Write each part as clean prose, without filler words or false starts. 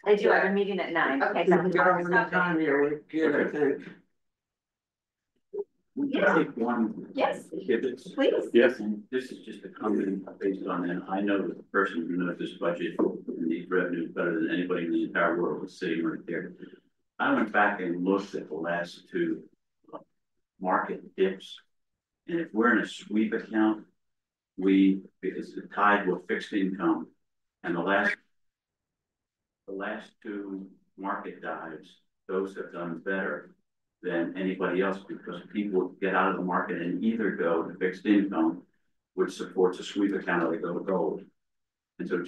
I do. I have a meeting at 9. Okay. During the time here, we're good, I think. We can take one. Yes, Pivots. please. Yes. And this is just a comment based on that. I know the person who knows this budget and these revenues better than anybody in the entire world is sitting right there. I went back and looked at the last two market dips. And if we're in a sweep account, because it's tied with fixed income, and the last two market dives, those have done better than anybody else because people get out of the market and either go to fixed income, which supports a sweep account, or they go to gold. And so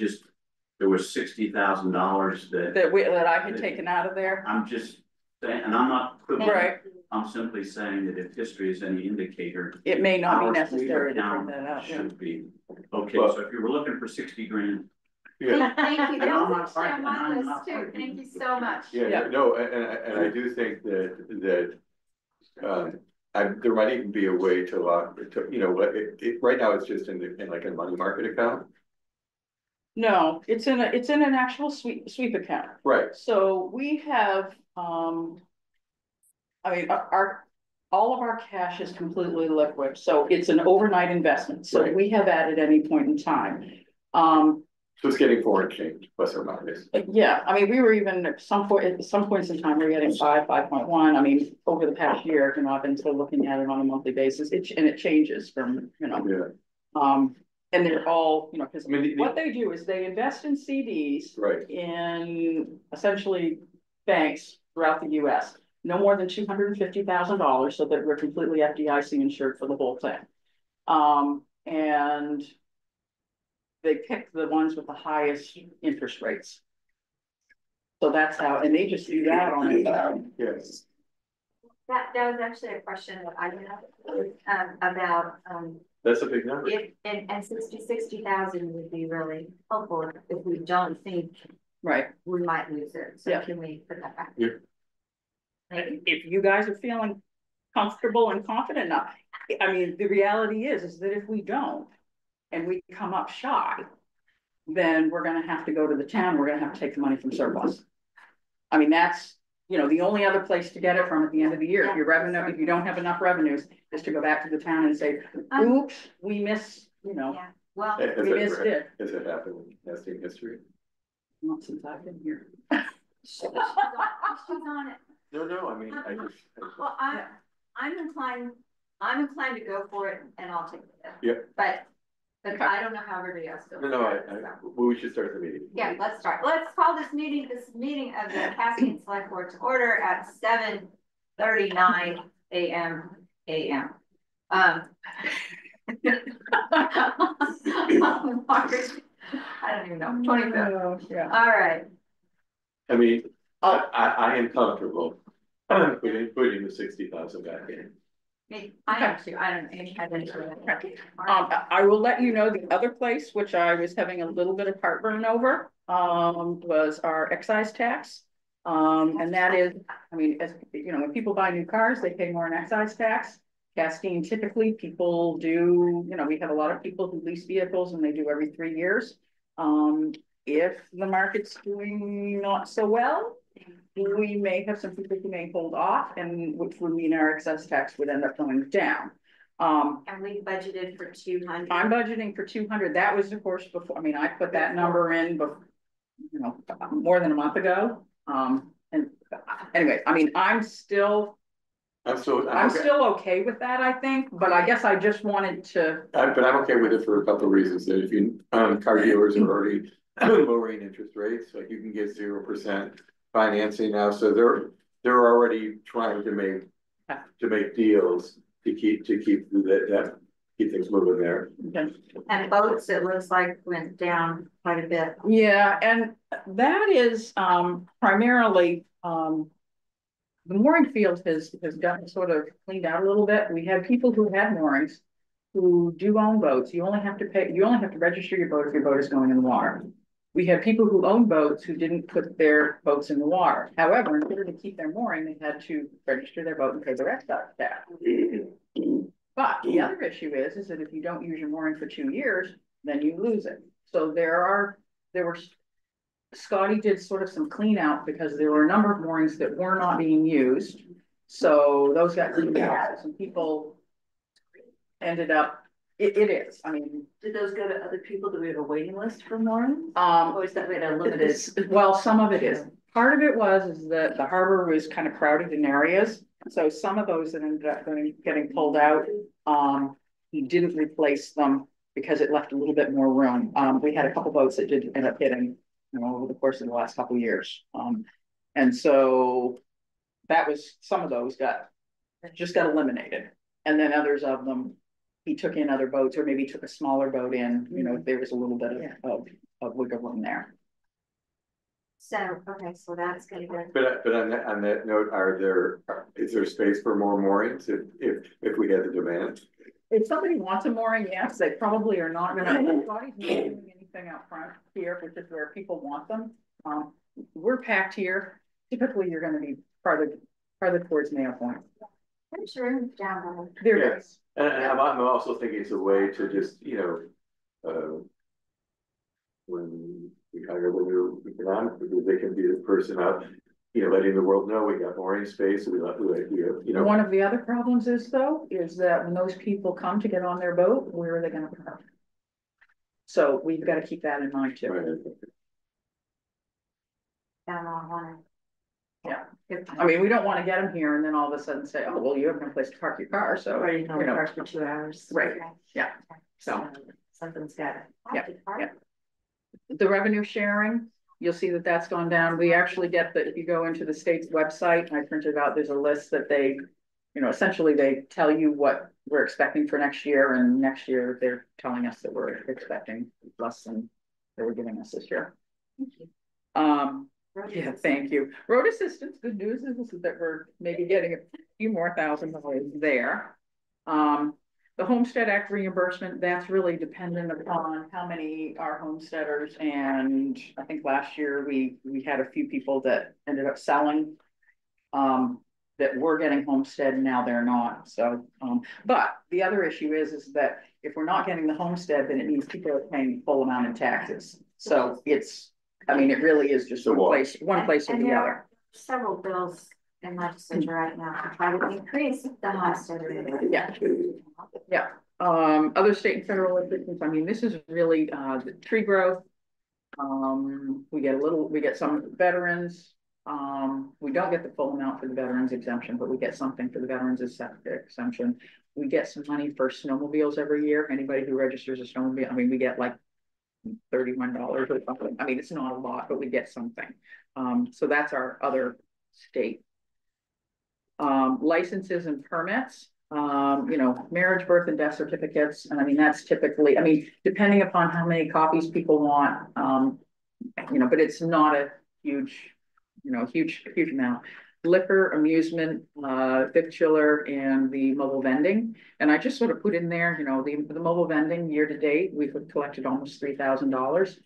there was $60,000 that I had taken out of there. I'm just saying, and I'm not right. I'm simply saying that if history is any indicator, it may not be necessary to bring that out. Should be okay. Well, so if you were looking for 60 grand. Yeah. Thank you. That was actually on my list too. Thank you so much. Yeah. No, and I do think that there might even be a way to lock. Right now it's just in like a money market account. No, it's in an actual sweep account. Right. So we have I mean all of our cash is completely liquid, so it's an overnight investment. So right. We have at any point in time. So it's getting foreign exchange, plus or minus. Yeah, I mean, we were even at some points in time, we were getting 5.1. I mean, over the past year, I've been still looking at it on a monthly basis. It changes from, yeah. And they're all, because what they do is they invest in CDs, right, in essentially banks throughout the U.S. No more than $250,000, so that we're completely FDIC insured for the whole thing. And they pick the ones with the highest interest rates. So that's how, and they just do that on it. Yes. That was actually a question that I had about. That's a big number. And 60,000 would be really helpful if we don't think right we might lose it. So yeah. Can we put that back? Yeah. If you guys are feeling comfortable and confident enough, I mean, the reality is that if we don't, and we come up shy, then we're going to have to go to the town. We're going to have to take the money from surplus. I mean, that's, the only other place to get it from at the end of the year. Yeah. If you don't have enough revenues, is to go back to the town and say, oops, we missed, Yeah. Well, we missed it. Has it happened in Castine history? Not since I've been here. She's on it. No, I mean, well, I'm inclined to go for it, and I'll take it. Yeah. But I don't know how everybody else feels. Well, we should start the meeting. Yeah, let's start. Let's call this meeting of the Castine Select Board to order at 7:39 a.m. I don't even know. 25th. Yeah. All right. I mean, I am comfortable putting the 60,000 back in. I am too. I don't know. I will let you know the other place, which I was having a little bit of heartburn over, was our excise tax. And that is, I mean, as when people buy new cars, they pay more in excise tax. Castine, typically people do, we have a lot of people who lease vehicles and they do every 3 years. If the market's doing not so well, we may have some people who may hold off, and which would mean our excess tax would end up going down. And we budgeted for 200. I'm budgeting for 200. That was, of course, before. I mean, I put that number in, more than a month ago. And anyway, I mean, I'm still okay with that, I think. But I guess I just wanted to. But I'm okay with it for a couple of reasons. That if you car dealers are already lowering interest rates, like you can get 0% financing now, so they're already trying to make deals to keep things moving there. Okay. And boats, it looks like went down quite a bit. Yeah, and that is primarily the mooring field has gotten sort of cleaned out a little bit. We had people who had moorings who do own boats. You only have to register your boat if your boat is going in the water. We had people who own boats who didn't put their boats in the water. However, in order to keep their mooring, they had to register their boat and pay the excise tax. But the other issue is that if you don't use your mooring for 2 years, then you lose it. So there were Scotty did sort of some clean out because there were a number of moorings that were not being used. So those got cleaned out, some people ended up, it is, I mean. Did those go to other people? Do we have a waiting list for more? Or is that we had a limited? Well, some of it is. Part of it is that the harbor was kind of crowded in areas. So some of those that ended up getting pulled out, he didn't replace them because it left a little bit more room. We had a couple boats that did end up hitting, over the course of the last couple of years. And so that was, some of those just got eliminated. And then others of them, he took in other boats or maybe took a smaller boat in, there was a little bit of wiggle room there. So, okay, so that's gonna go. But on that note, is there space for more moorings if we had the demand? If somebody wants a mooring, yes, they probably are not gonna, nobody's not doing anything out front here, which is where people want them. We're packed here. Typically, you're gonna be farther towards Mayo Point. There's room down There is. And I'm also thinking it's a way to just, when we hire the new economic, they can be the person out, letting the world know we got mooring space. One of the other problems is that when those people come to get on their boat, where are they gonna park? So we've got to keep that in mind too. Right. down on one. Yeah. I mean, we don't want to get them here and then all of a sudden say, oh, well, you have no place to park your car, so. Or you can park for 2 hours. Right. Okay. Yeah. So. Something's got it. Yeah. Yeah. The revenue sharing, you'll see that that's gone down. We actually get that if you go into the state's website, I printed out, there's a list that they, essentially they tell you what we're expecting for next year, and next year they're telling us that we're expecting less than they were giving us this year. Thank you. Yeah, thank you. Road assistance, good news is that we're maybe getting a few more $1,000 there. The Homestead Act reimbursement, that's really dependent upon how many are homesteaders. And I think last year we had a few people that ended up selling that were getting homestead, and now they're not. So, but the other issue is that if we're not getting the homestead, then it means people are paying the full amount in taxes. So it's, I mean, it really is just one place or the other. Several bills in legislature right now to try to increase the homestead rate. Yeah. Yeah. Other state and federal assistance. I mean, this is really the tree growth. We get some veterans. We don't get the full amount for the veterans exemption, but we get something for the veterans exemption. We get some money for snowmobiles every year. Anybody who registers a snowmobile, I mean, we get like $31 or something. I mean, it's not a lot, but we get something. So that's our other state. Licenses and permits, marriage, birth, and death certificates. And I mean, that's typically, I mean, depending upon how many copies people want, but it's not a huge amount. Liquor, amusement, victular, and the mobile vending. And I just sort of put in there, the mobile vending year to date, we've collected almost $3,000.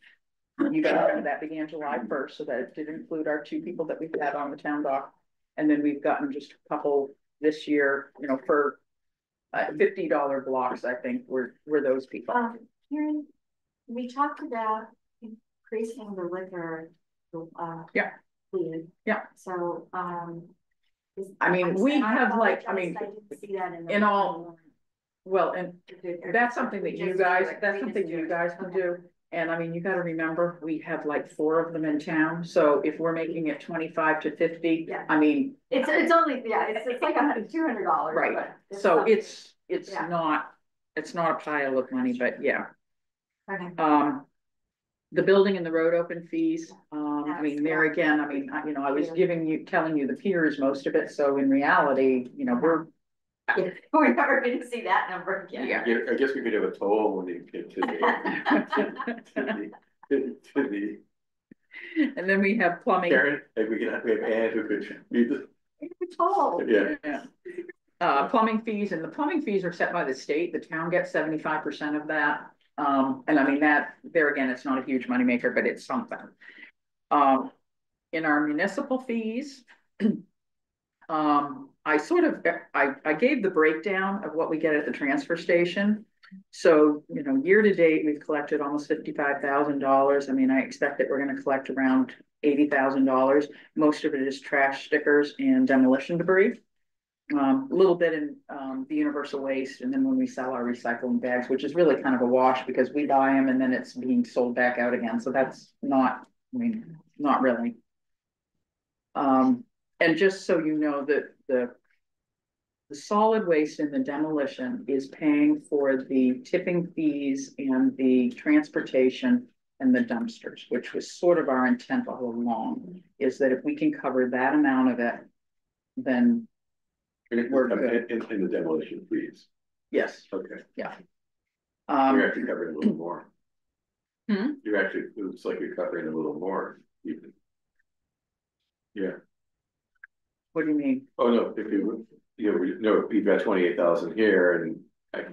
You guys know that began July 1st, so that did include our 2 people that we've had on the town dock. And then we've gotten just a couple this year, for $50 blocks, I think were those people. Karen, we talked about increasing the liquor. Yeah. Food. Yeah. So, I mean, we have like, I mean, in all, well, and that's something that you guys can do. And I mean, you got to remember, we have like 4 of them in town. So if we're making it 25 to 50, yeah. I mean, it's only, it's like $200. Right. So it's not a pile of money, but yeah. Okay. The building and the road open fees. I mean, there again, I mean, I was telling you the piers, most of it. So in reality, we're never going to see that number again. Yeah. I guess we could have a toll when you get to the and then we have plumbing. Karen, we have Ann who could read the toll. Yeah. Plumbing fees, and the plumbing fees are set by the state. The town gets 75% of that. And I mean that there again, it's not a huge moneymaker, but it's something. In our municipal fees, I gave the breakdown of what we get at the transfer station. So, year to date, we've collected almost $55,000. I mean, I expect that we're gonna collect around $80,000. Most of it is trash stickers and demolition debris. A little bit in the universal waste, and then when we sell our recycling bags, which is really kind of a wash because we buy them and then it's being sold back out again. So that's not, not really. And just so you know that the solid waste and the demolition is paying for the tipping fees and the transportation and the dumpsters, which was sort of our intent all along, is that if we can cover that amount of it, then we're good. In the demolition fees. Yes. Okay. Yeah. You're actually covering a little more. Hmm? You're actually, it looks like you're covering a little more even. Yeah. What do you mean? Oh, no, if you, no, you've got 28,000 here and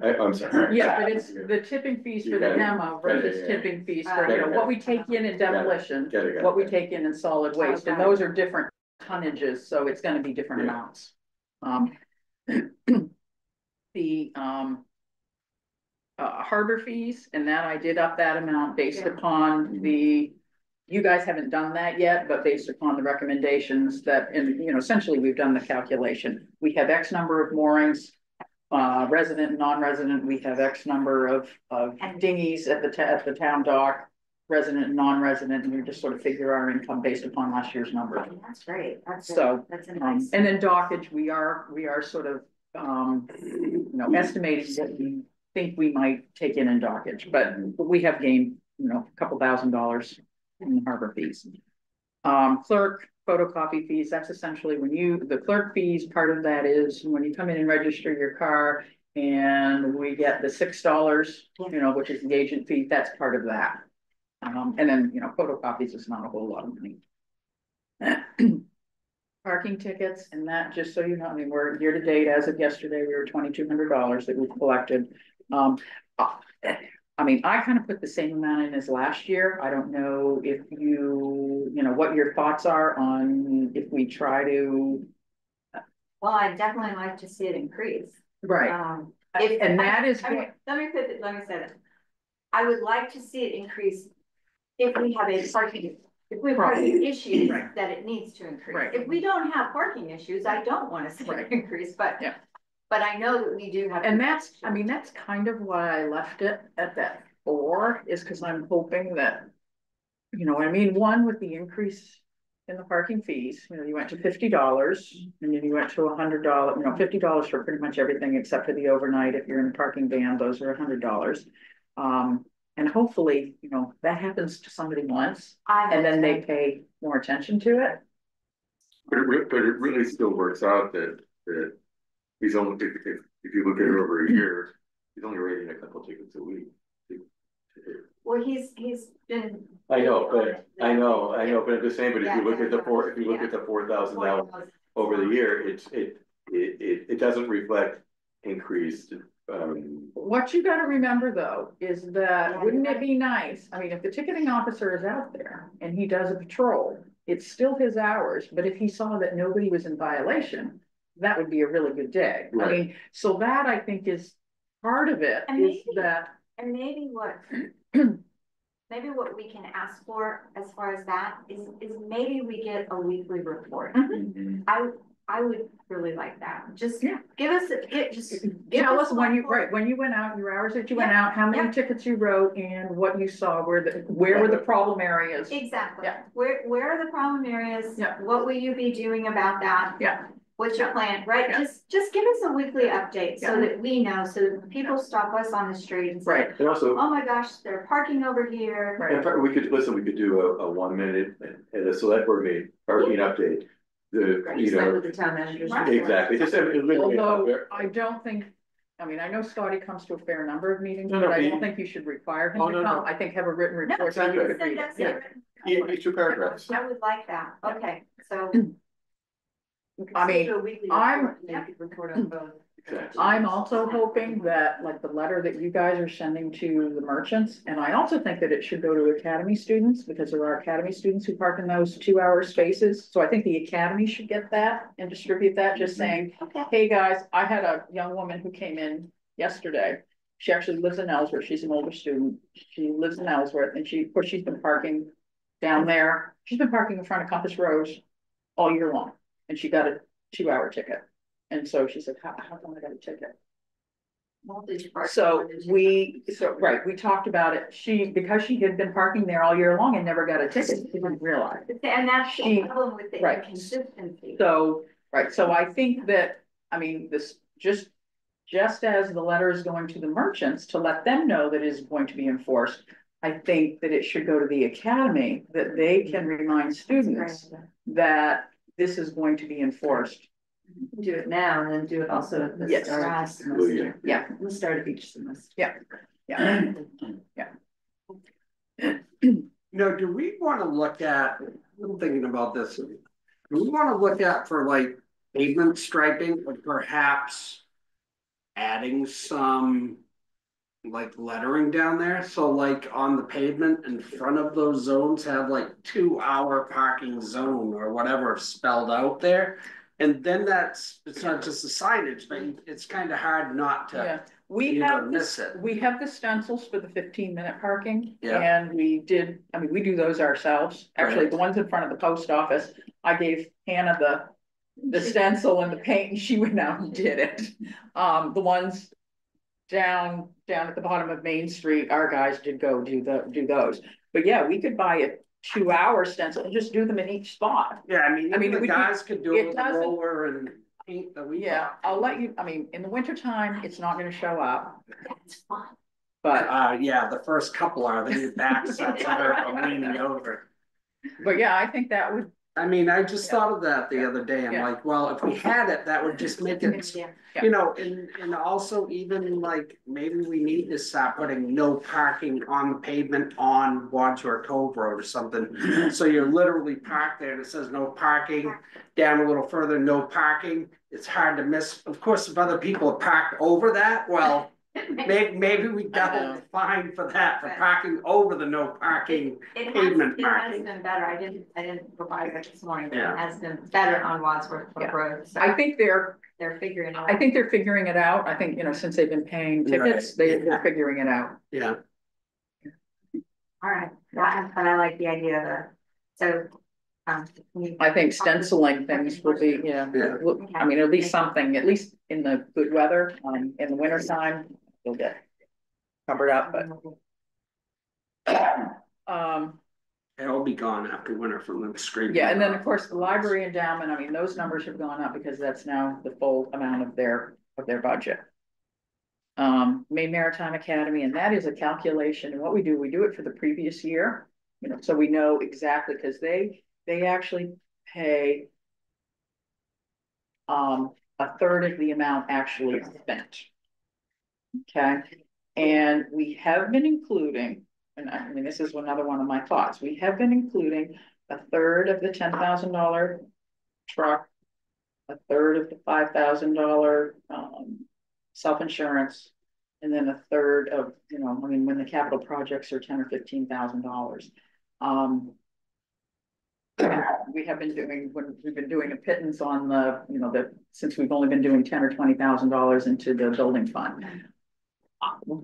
I'm sorry. Yeah, but it's the tipping fees for the demo versus tipping fees for, what we take in demolition, what we take in solid waste, and those are different tonnages, so it's gonna be different amounts. The harbor fees, and that I did up that amount based upon you guys haven't done that yet, but based upon the recommendations that, and essentially we've done the calculation. We have X number of moorings, resident and non-resident. We have X number of dinghies at the town dock, resident and non-resident, and we just sort of figure our income based upon last year's number. That's great. That's a nice. And then dockage, we are sort of estimating what we think we might take in dockage, but we have gained a couple $1,000s in the harbor fees. Clerk photocopy fees, that's essentially the clerk fees, part of that is when you come in and register your car and we get the $6, which is the agent fee, that's part of that. And then, photocopies is not a whole lot of money. Parking tickets, and that, just so you know, I mean, we're year to date, as of yesterday, we were $2,200 that we've collected. I mean, I kind of put the same amount in as last year. I don't know if what your thoughts are on if we try to. Well, I'd definitely like to see it increase. Right. Let me say this. I would like to see it increase if we have parking issues that it needs to increase. Right. If we don't have parking issues, I don't want to see it increase, but I know that we do have. And that's kind of why I left it at that 4, is because I'm hoping that, one, with the increase in the parking fees, you went to $50 and then you went to $100, $50 for pretty much everything except for the overnight. If you're in a parking van, those are $100. And hopefully, that happens to somebody once and then they pay more attention to it. But it really still works out that he's only, if you look at it over a year, he's only rating a couple tickets a week. Well, he's been. I know, but I'm just saying. But if you look at the $4,000 over the year, it doesn't reflect increased. What you got to remember though is that wouldn't it be nice? I mean, if the ticketing officer is out there and he does a patrol, it's still his hours. But if he saw that nobody was in violation, that would be a really good day. Right. I mean, so that I think is part of it. And maybe what we can ask for as far as that is maybe we get a weekly report. Mm-hmm. I would really like that. Just give us tell us when you went out, your hours that you went out, how many tickets you wrote, and what you saw, where were the problem areas. Exactly. Yeah. Where are the problem areas? Yeah. What will you be doing about that? Yeah. What's your plan? Right. Yeah. Just give us a weekly update so that we know, so that people stop us on the street and say, and also, oh my gosh, they're parking over here. Right. We could do a 1 minute at a select board meeting, parking update. With the town managers. Exactly. Although I don't think, I mean, I know Scotty comes to a fair number of meetings, but I don't think you should require him to come. I think have a written report so you could read it. 2 paragraphs. I would like that. Okay, so. I mean, I'm also hoping that, like, the letter that you guys are sending to the merchants, and I also think that it should go to Academy students, because there are Academy students who park in those 2-hour spaces. So I think the Academy should get that and distribute that, just saying, hey guys, I had a young woman who came in yesterday. She actually lives in Ellsworth. She's an older student. She lives in Ellsworth, and of course, she's been parking down there. She's been parking in front of Compass Rose all year long, and she got a 2-hour ticket. And so she said, how come I got a ticket? So we talked about it. Because she had been parking there all year long and never got a ticket, she didn't realize. And that's the problem with the inconsistency. So I think that, I mean, this just as the letter is going to the merchants to let them know that it is going to be enforced, I think that it should go to the academy, that they can remind students that this is going to be enforced. Do it now and then do it also at the start of the semester. Yeah. The start of each semester. Yeah. Do we want to look at, I'm thinking about this, do we want to look at for like pavement striping or perhaps adding some like lettering down there? So like on the pavement in front of those zones have like 2-hour parking zone or whatever spelled out there. And then it's not just the signage, but it's kind of hard not to. We have the stencils for the 15-minute parking. And we do those ourselves. Actually, the ones in front of the post office, I gave Hannah the stencil and the paint, and she went out and did it. The ones down at the bottom of Main Street, our guys did go do those. But yeah, we could buy a 2-hour stencil and just do them in each spot. Yeah, I mean the guys could do it with a roller and paint that we. Yeah, I'll let you. I mean, in the wintertime, it's not going to show up. That's fun. But the first couple are the back sets are leaning over. But yeah, I think that would. I mean, I just thought of that the other day. I'm like, well, if we had it, that would just make it, and also even like maybe we need to start putting no parking on the pavement on Wadsworth Cove Road or something. So you're literally parked there and it says no parking. Down a little further, no parking. It's hard to miss. Of course, if other people are parked over that, well, maybe we double the fine for that, for parking over the no parking pavement parking. It has been better. I didn't provide it this morning, but it has been better on Wadsworth Road. So I think they're figuring it out. I think they're figuring it out. I think, since they've been paying tickets, they're figuring it out. Yeah. All right. But I like the idea of it. So I think stenciling things will be, I mean, it'll be something, at least in the good weather, in the winter time, you'll get covered up, but it'll be gone after winter from them screaming. Yeah, and then of course the library endowment, I mean, those numbers have gone up because that's now the full amount of their budget. Maine Maritime Academy, and that is a calculation, and what we do it for the previous year, so we know exactly, because they actually pay a third of the amount actually spent. Okay, and we have been including, and I mean, this is another one of my thoughts, we have been including a third of the $10,000 truck, a third of the $5,000 self-insurance, and then a third of, I mean, when the capital projects are $10,000 or $15,000. We have been doing, when we've been doing a pittance on the, since we've only been doing $10,000 or $20,000 into the building fund.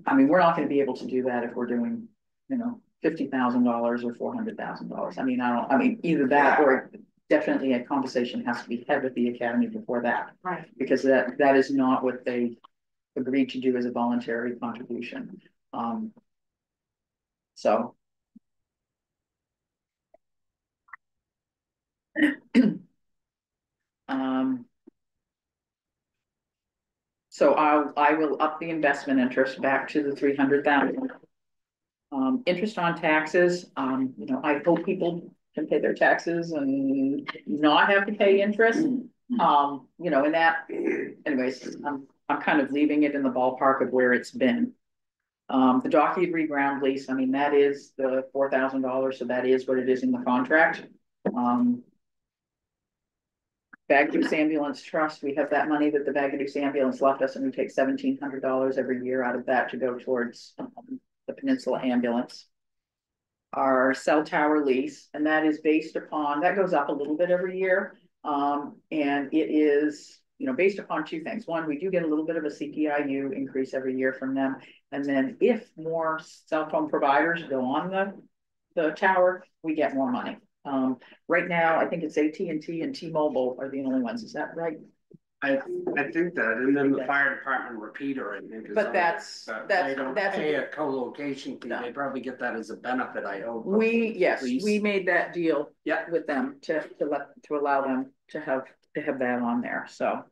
I mean, we're not going to be able to do that if we're doing, $50,000 or $400,000. I mean, either that or definitely a conversation has to be had with the academy before that. Right. Because that is not what they agreed to do as a voluntary contribution. So. So I will up the investment interest back to the 300,000. Interest on taxes. I hope people can pay their taxes and not have to pay interest. And that, anyways, I'm kind of leaving it in the ballpark of where it's been. The Dockhead reground lease, I mean, that is the $4,000, so that is what it is in the contract. Baggage Ambulance Trust, we have that money that the Baggage Ambulance left us, and we take $1,700 every year out of that to go towards the Peninsula Ambulance. Our cell tower lease, and that is based upon, that goes up a little bit every year, and it is based upon two things. One, we do get a little bit of a CPIU increase every year from them. And then if more cell phone providers go on the tower, we get more money. Right now, I think it's AT&T and T-Mobile are the only ones. Is that right? I think that, and then the fire department repeater, I think. But They don't pay a co-location fee, they probably get that as a benefit, I hope. We made that deal. Yeah. With them to allow them to have that on there, so.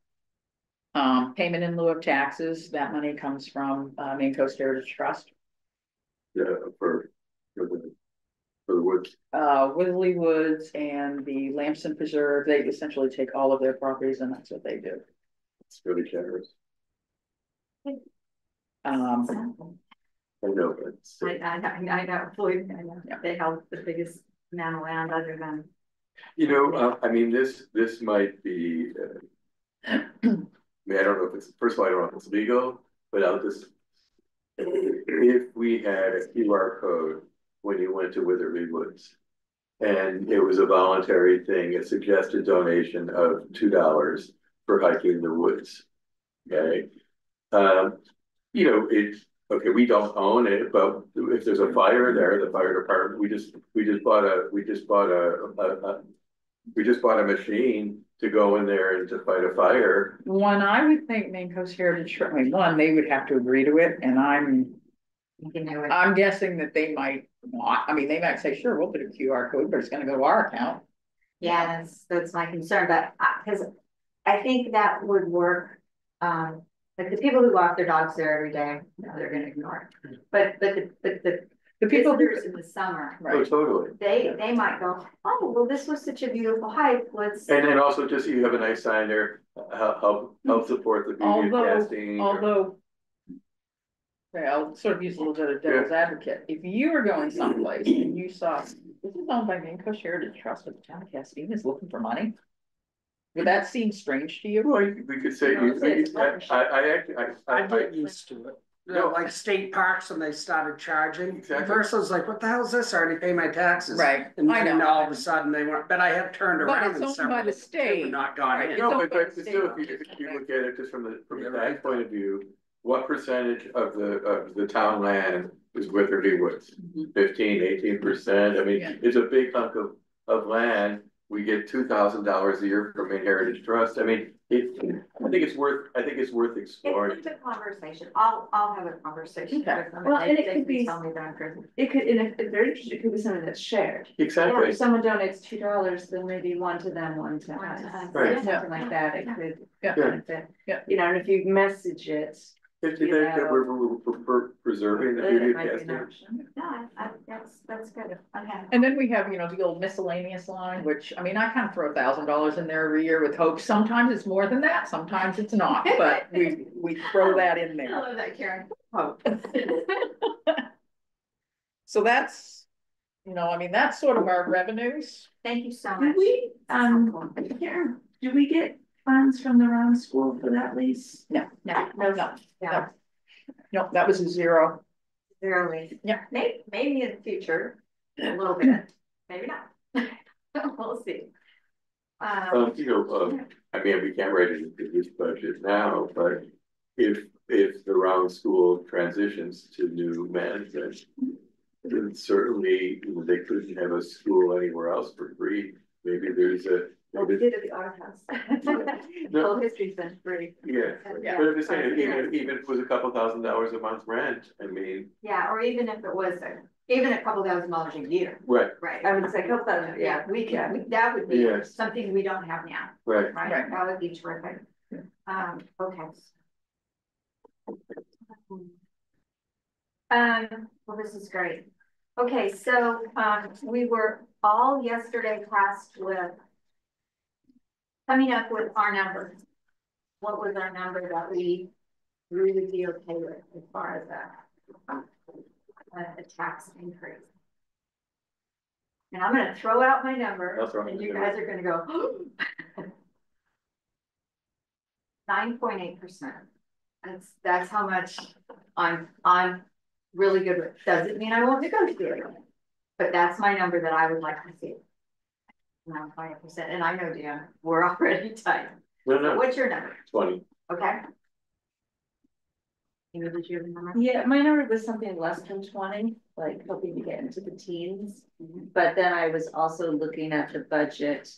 Payment in lieu of taxes, that money comes from, Maine Coast Heritage Trust. Yeah, for the woods. Wisley Woods and the Lamson Preserve, they essentially take all of their properties and that's what they do. It's really generous. Um, I know, but I know, Floyd, I know, they held the biggest amount of land other than. I mean, this might be, I mean, I don't know if it's, first of all, I don't know if it's legal, but I'll just, if we had a QR code when you went to Witherly Woods, and it was a voluntary thing, a suggested donation of $2 for hiking the woods, okay? It's, okay, we don't own it, but if there's a fire there, the fire department, we just bought a machine to go in there and to fight a fire. One, I would think Maine Coast Heritage, I mean, one, they would have to agree to it, and I'm guessing that they might not. I mean, they might say, sure, we'll put a QR code, but it's gonna go to our account. Yeah, that's my concern, but because I think that would work. Like the people who walk their dogs there every day, they're gonna ignore it. But the people visitors in the summer, Oh, totally. they might go, oh, well, this was such a beautiful hike. Let's. And then also just you have a nice sign there, help support the beauty of Castine. Although. Okay, I'll sort of use a little bit of devil's advocate. If you were going someplace and you saw, this is owned by Maine Coast Heritage Trust, but the town of Castine is looking for money. Would that seem strange to you? Well, we could say, I get used to it. No. Like state parks when they started charging. Exactly. First I was like, what the hell is this? I already pay my taxes. Right, And I then know. all of a sudden they weren't, but I have turned But around it's and owned several by the they state. were not gone Right. in. no, It's but okay. still, if you look at it just from the tax point of view, what percentage of the town land is Witherly Woods? 15, 18%. I mean, Yeah. it's a big hunk of land. We get $2,000 a year from Maine Heritage Trust. I mean, I think it's worth exploring. It's a conversation. I'll have a conversation Okay. with them. Well, and it They could can be- tell me that I'm crazy. It could, and if they're interested, it could be something that's shared. Exactly. If someone donates $2, then maybe one to them, one to One to us. us. Right. Something like that, it could. Yeah. benefit. Yeah. And if you message it. If you think that we're preserving the it beauty of might be an Castine. option. No, that's good. I'm happy. And then we have, the old miscellaneous line, which, I mean, I kind of throw $1,000 in there every year with hopes. Sometimes it's more than that, sometimes it's not, but we throw that in I there. love that, Karen. So that's, that's sort of our revenues. Thank you so Do much. we, Karen, do we get funds from the round school for that lease? No, No, no, that was a zero. zero lease. Yeah. Maybe in the future, a little bit, maybe not. We'll see. I mean, we can't write it into this budget now, but if the round school transitions to new management, then certainly they couldn't have a school anywhere else for free. Maybe there's a. Well, we did at the art house. No. Whole history's been free. Yeah, Yeah. but I'm just saying, even if it was a couple $1,000s a month rent, I mean. Yeah, or even if it was, even a couple $1,000s a year. Right, Right. I would say, hope that, Yeah, we can, that would be Yes. something we don't have now, right. right? Right. That would be terrific. Okay. Well, this is great. Okay, so, we were all yesterday tasked with coming up with our number. What was our number that we really be okay with as far as a tax increase? And I'm gonna throw out my number That's right. and you guys are gonna go. 9.8%. That's how much I'm really good with. Doesn't mean I won't negotiate, but that's my number that I would like to see. 9.8%, and I know, Dan, we're already tight. No, What's your number? 20. Okay. Did you have a number? Yeah, my number was something less than 20, like hoping to get into the teens. But then I was also looking at the budget.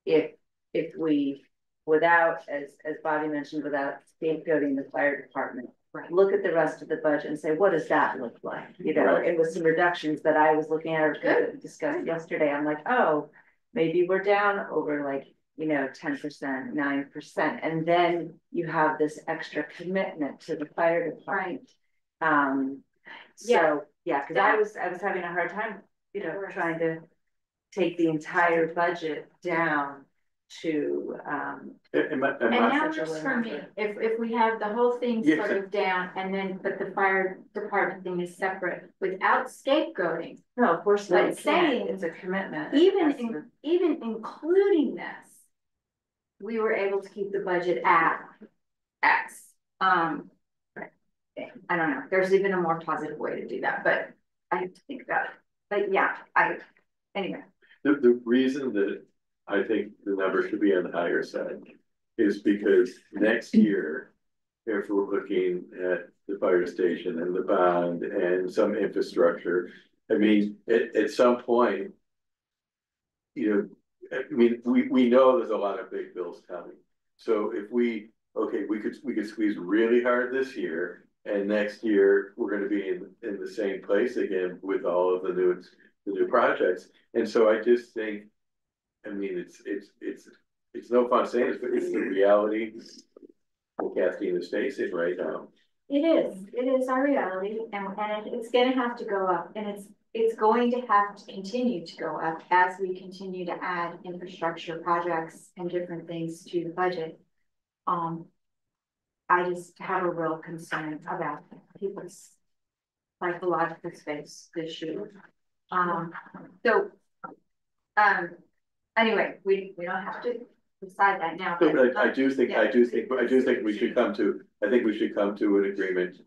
If we, without, as Bobby mentioned, without scapegoating the fire department, look at the rest of the budget and say, what does that look like? You know, Right. and with some reductions that I was looking at or that we discussed yesterday, I'm like, oh, maybe we're down over like, you know, 10%, 9%. And then you have this extra commitment to the fire department. So yeah, because I was having a hard time, you know, trying to take the entire budget down to And now just for me, if we have the whole thing Yes. sort of down and then, but the fire department thing is separate without scapegoating. no, of course not. But saying It's a commitment. Even including this, we were able to keep the budget at X. I don't know, there's even a more positive way to do that, but I have to think about it. But yeah, anyway. The reason that I think the number should be on the higher side is because next year, if we're looking at the fire station and the bond and some infrastructure, I mean, at some point, you know, I mean, we know there's a lot of big bills coming. So if we could squeeze really hard this year, and next year we're going to be in the same place again with all of the new projects. And so I just think, I mean, it's no fun saying this, but it's the reality Castine is facing right now. It is our reality, and it's gonna have to go up, and it's going to have to continue to go up as we continue to add infrastructure projects and different things to the budget. I just have a real concern about people's psychological space this year. Anyway, we don't have to decide that now. But I do think we should come to, I think we should come to an agreement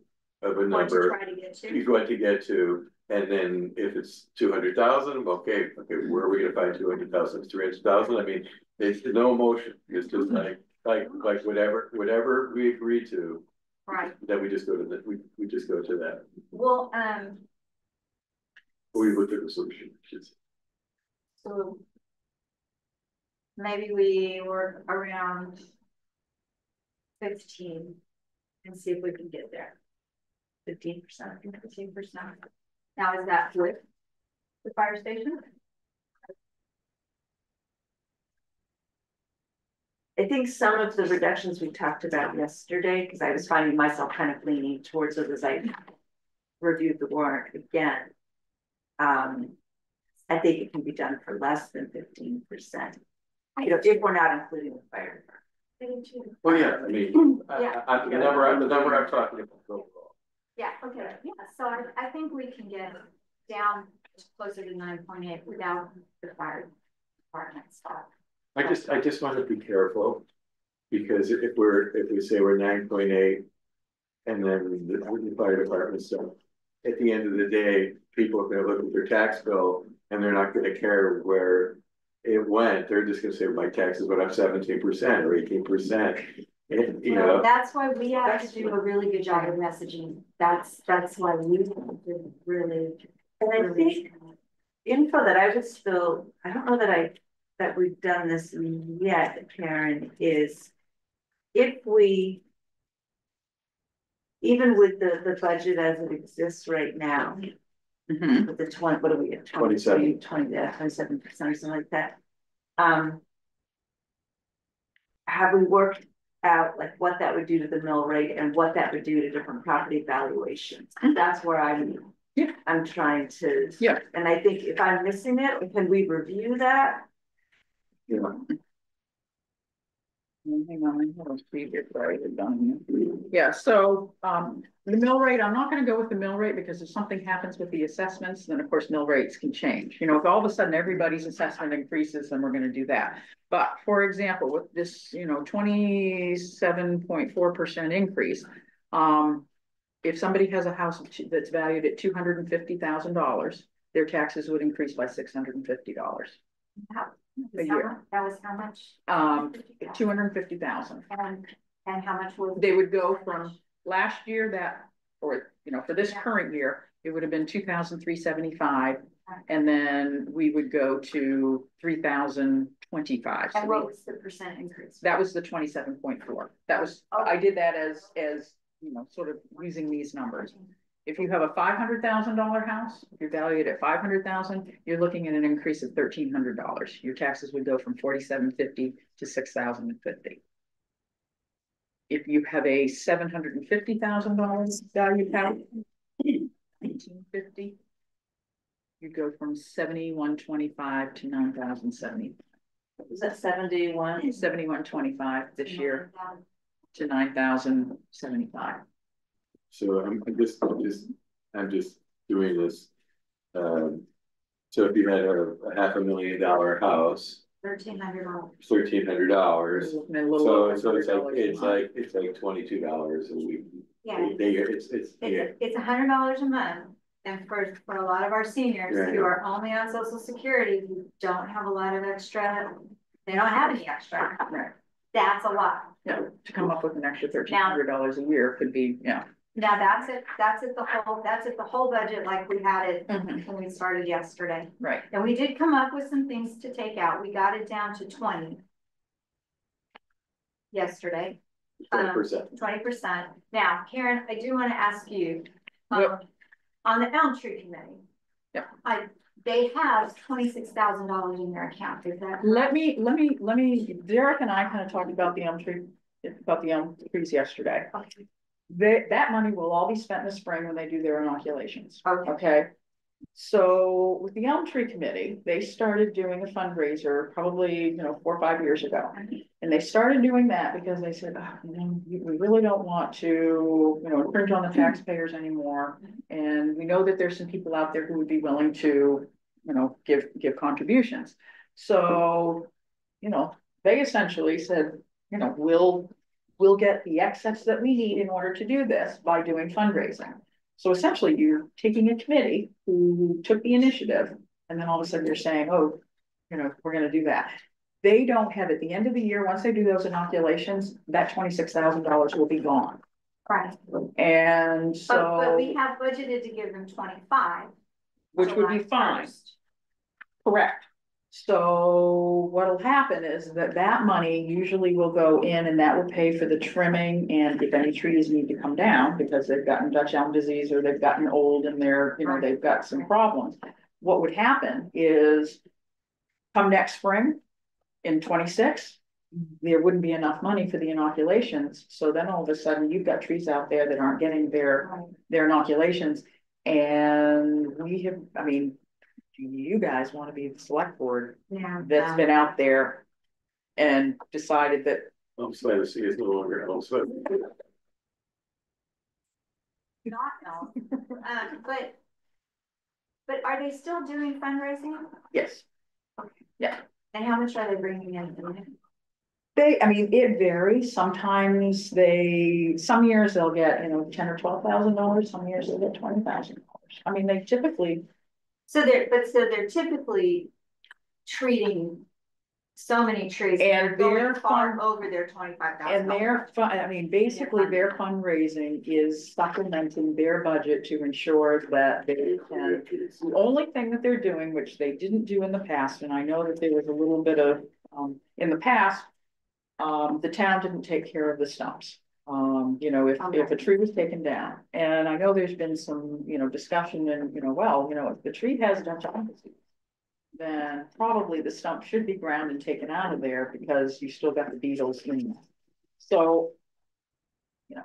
of a number. Try to get to. You're going to get to, and then if it's 200,000, okay, where are we gonna find 200,000, 300,000? I mean, it's no emotion, it's just like whatever we agree to. Right. Then we just go to we just go to that. Well, We look at the solution. so maybe we work around 15 and see if we can get there. 15%, 15%. Now, is that with the fire station? I think some of the reductions we talked about yesterday, because I was finding myself kind of leaning towards it as I reviewed the warrant again. I think it can be done for less than 15%. You know, if we're not including the fire department. Well, yeah, I mean, Yeah. the number I'm talking about overall. Yeah, okay, yeah, so I think we can get down closer to 9.8 without the fire department stuff. I just want to be careful, because if we say we're 9.8 and then the fire department stuff, at the end of the day, people are going to look at their tax bill and they're not going to care where it went. They're just going to say my taxes went up 17% or 18%. And, you know, that's why we have to do a really good job of messaging. That's why we did really. And I think info that I would still, I don't know that we've done this yet, Karen, is if we, even with the budget as it exists right now, with the 20, what are we at? 27%, 27% or something like that. Have we worked out like what that would do to the mill rate and what that would do to different property valuations? That's where I'm trying to, and I think if I'm missing it, can we review that? yeah. Hang on, let's see if it's already done here. Yeah, so the mill rate, I'm not gonna go with the mill rate because if something happens with the assessments, then of course mill rates can change. You know, if all of a sudden everybody's assessment increases, then we're gonna do that. But for example, with this, you know, 27.4% increase, if somebody has a house that's valued at $250,000, their taxes would increase by $650. a year. That was how much? 250,000. And how much was? They would go from last year or for this current year, it would have been 2,375. And then we would go to 3,025. And what was the percent increase? That was the 27.4. That was, I did that as sort of using these numbers. If you have a $500,000 house, if you're valued at $500,000, you're looking at an increase of $1,300. Your taxes would go from $4,750 to $6,050. If you have a $750,000 valued house, $1,950, you go from 7,125 to 9,070. Was that 71? 7,125 this year to 9,075. So I'm just doing this. So if you had a $500,000 house, $1,300. $1,300. So it's like $22 a week. Yeah. It's $100 a month. And for a lot of our seniors who are only on Social Security, who don't have a lot of extra, they don't have any extra. Right. That's a lot. Yeah, to come up with an extra $1,300 a year could be, Now that's the whole budget like we had it when we started yesterday. Right. And we did come up with some things to take out. We got it down to 20 yesterday. 20%. Now, Karen, I do want to ask you, on the Elm Tree Committee, they have $26,000 in their account. Is that let me, Derek and I kind of talked about the elm trees yesterday. Okay. That money will all be spent in the spring when they do their inoculations. Okay. So with the Elm Tree Committee, they started doing a fundraiser probably 4 or 5 years ago. And they started doing that because they said, we really don't want to, infringe on the taxpayers anymore. And we know that there's some people out there who would be willing to, give contributions. So, they essentially said, we'll get the excess that we need in order to do this by doing fundraising. So essentially you're taking a committee who took the initiative and then all of a sudden you're saying, we're going to do that. They don't have at the end of the year, once they do those inoculations, that $26,000 will be gone. Right. And so. But we have budgeted to give them 25. Which would be fine. 1st. Correct. So what'll happen is that money usually will go in and that will pay for the trimming and if any trees need to come down because they've gotten Dutch elm disease or they've gotten old and they've got some problems. What would happen is come next spring in 26, there wouldn't be enough money for the inoculations. So then all of a sudden you've got trees out there that aren't getting their inoculations. And you guys want to be the select board that's been out there and decided that Elm Legacy is no longer Elm Legacy. Not Elm. But are they still doing fundraising? Yes. Okay. Yeah. And how much are they bringing in? It varies. Sometimes some years they'll get, $10,000 or $12,000. Some years they'll get $20,000. They typically. So they're typically treating so many trees and they're far over their $25,000. And basically their fundraising is supplementing their budget to ensure that they can. The only thing that they're doing, which they didn't do in the past, and I know that there was a little bit of in the past, the town didn't take care of the stumps. If a tree was taken down, and I know there's been some, discussion and, if the tree has Dutch elm disease, then probably the stump should be ground and taken out of there because you still got the beetles in there. So,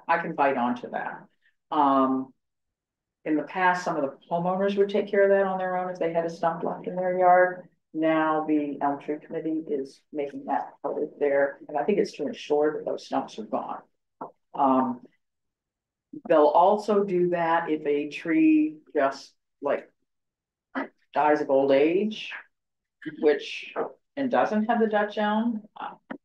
I can bite onto that. In the past, some of the homeowners would take care of that on their own if they had a stump left in their yard. Now the Elm Tree Committee is making that part of and I think it's to ensure that those stumps are gone. They'll also do that if a tree just dies of old age, and doesn't have the Dutch elm.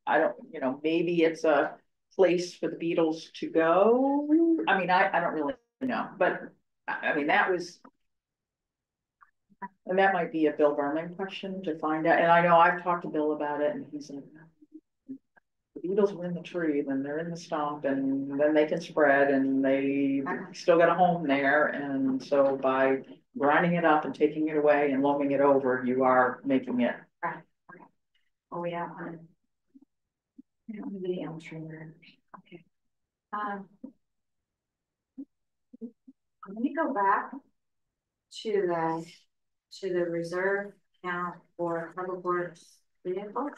I don't, maybe it's a place for the beetles to go. I don't really know, but that was And that might be a Bill Berman question to find out, and I know I've talked to Bill about it, and he's like, the beetles were in the tree, then they're in the stump, and then they can spread, and they still got a home there, and so by grinding it up and taking it away and loaming it over, you are making it. Oh, yeah. I don't have the elm tree there. Okay. Let me go back to the reserve account for public works vehicles.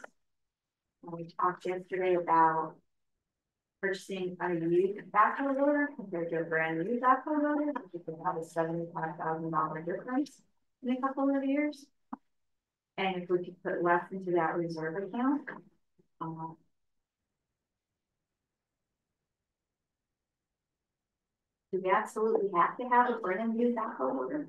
We talked yesterday about purchasing a used backhoe loader compared to a brand new backhoe loader, which is about a $75,000 difference in a couple of years. And if we could put less into that reserve account, do we absolutely have to have a brand new backhoe loader?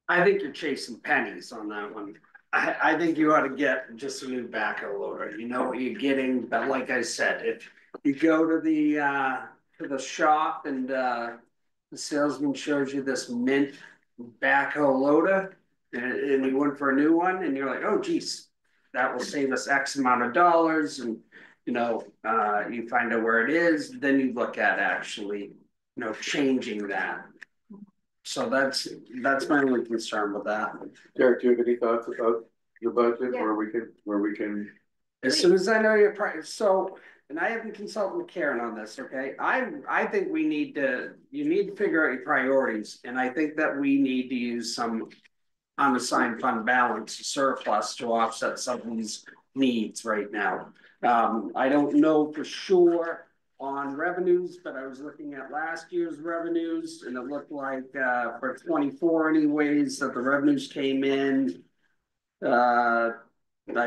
I think you're chasing pennies on that one. I think you ought to get just a new backhoe loader. You know what you're getting, but like I said, if you go to the shop and the salesman shows you this mint backhoe loader and you went for a new one and you're like, oh geez, that will save us X amount of dollars, and you know, you find out where it is, then you look at actually, you know, changing that. So that's my only concern with that. Derek, do you have any thoughts about your budget, Yeah. where we can? As soon as I know your price, so, and I haven't consulted with Karen on this, okay? I think you need to figure out your priorities, and I think that we need to use some unassigned fund balance surplus to offset some of these needs right now. I don't know for sure on revenues, but I was looking at last year's revenues, and it looked like for 24 anyways, that the revenues came in, I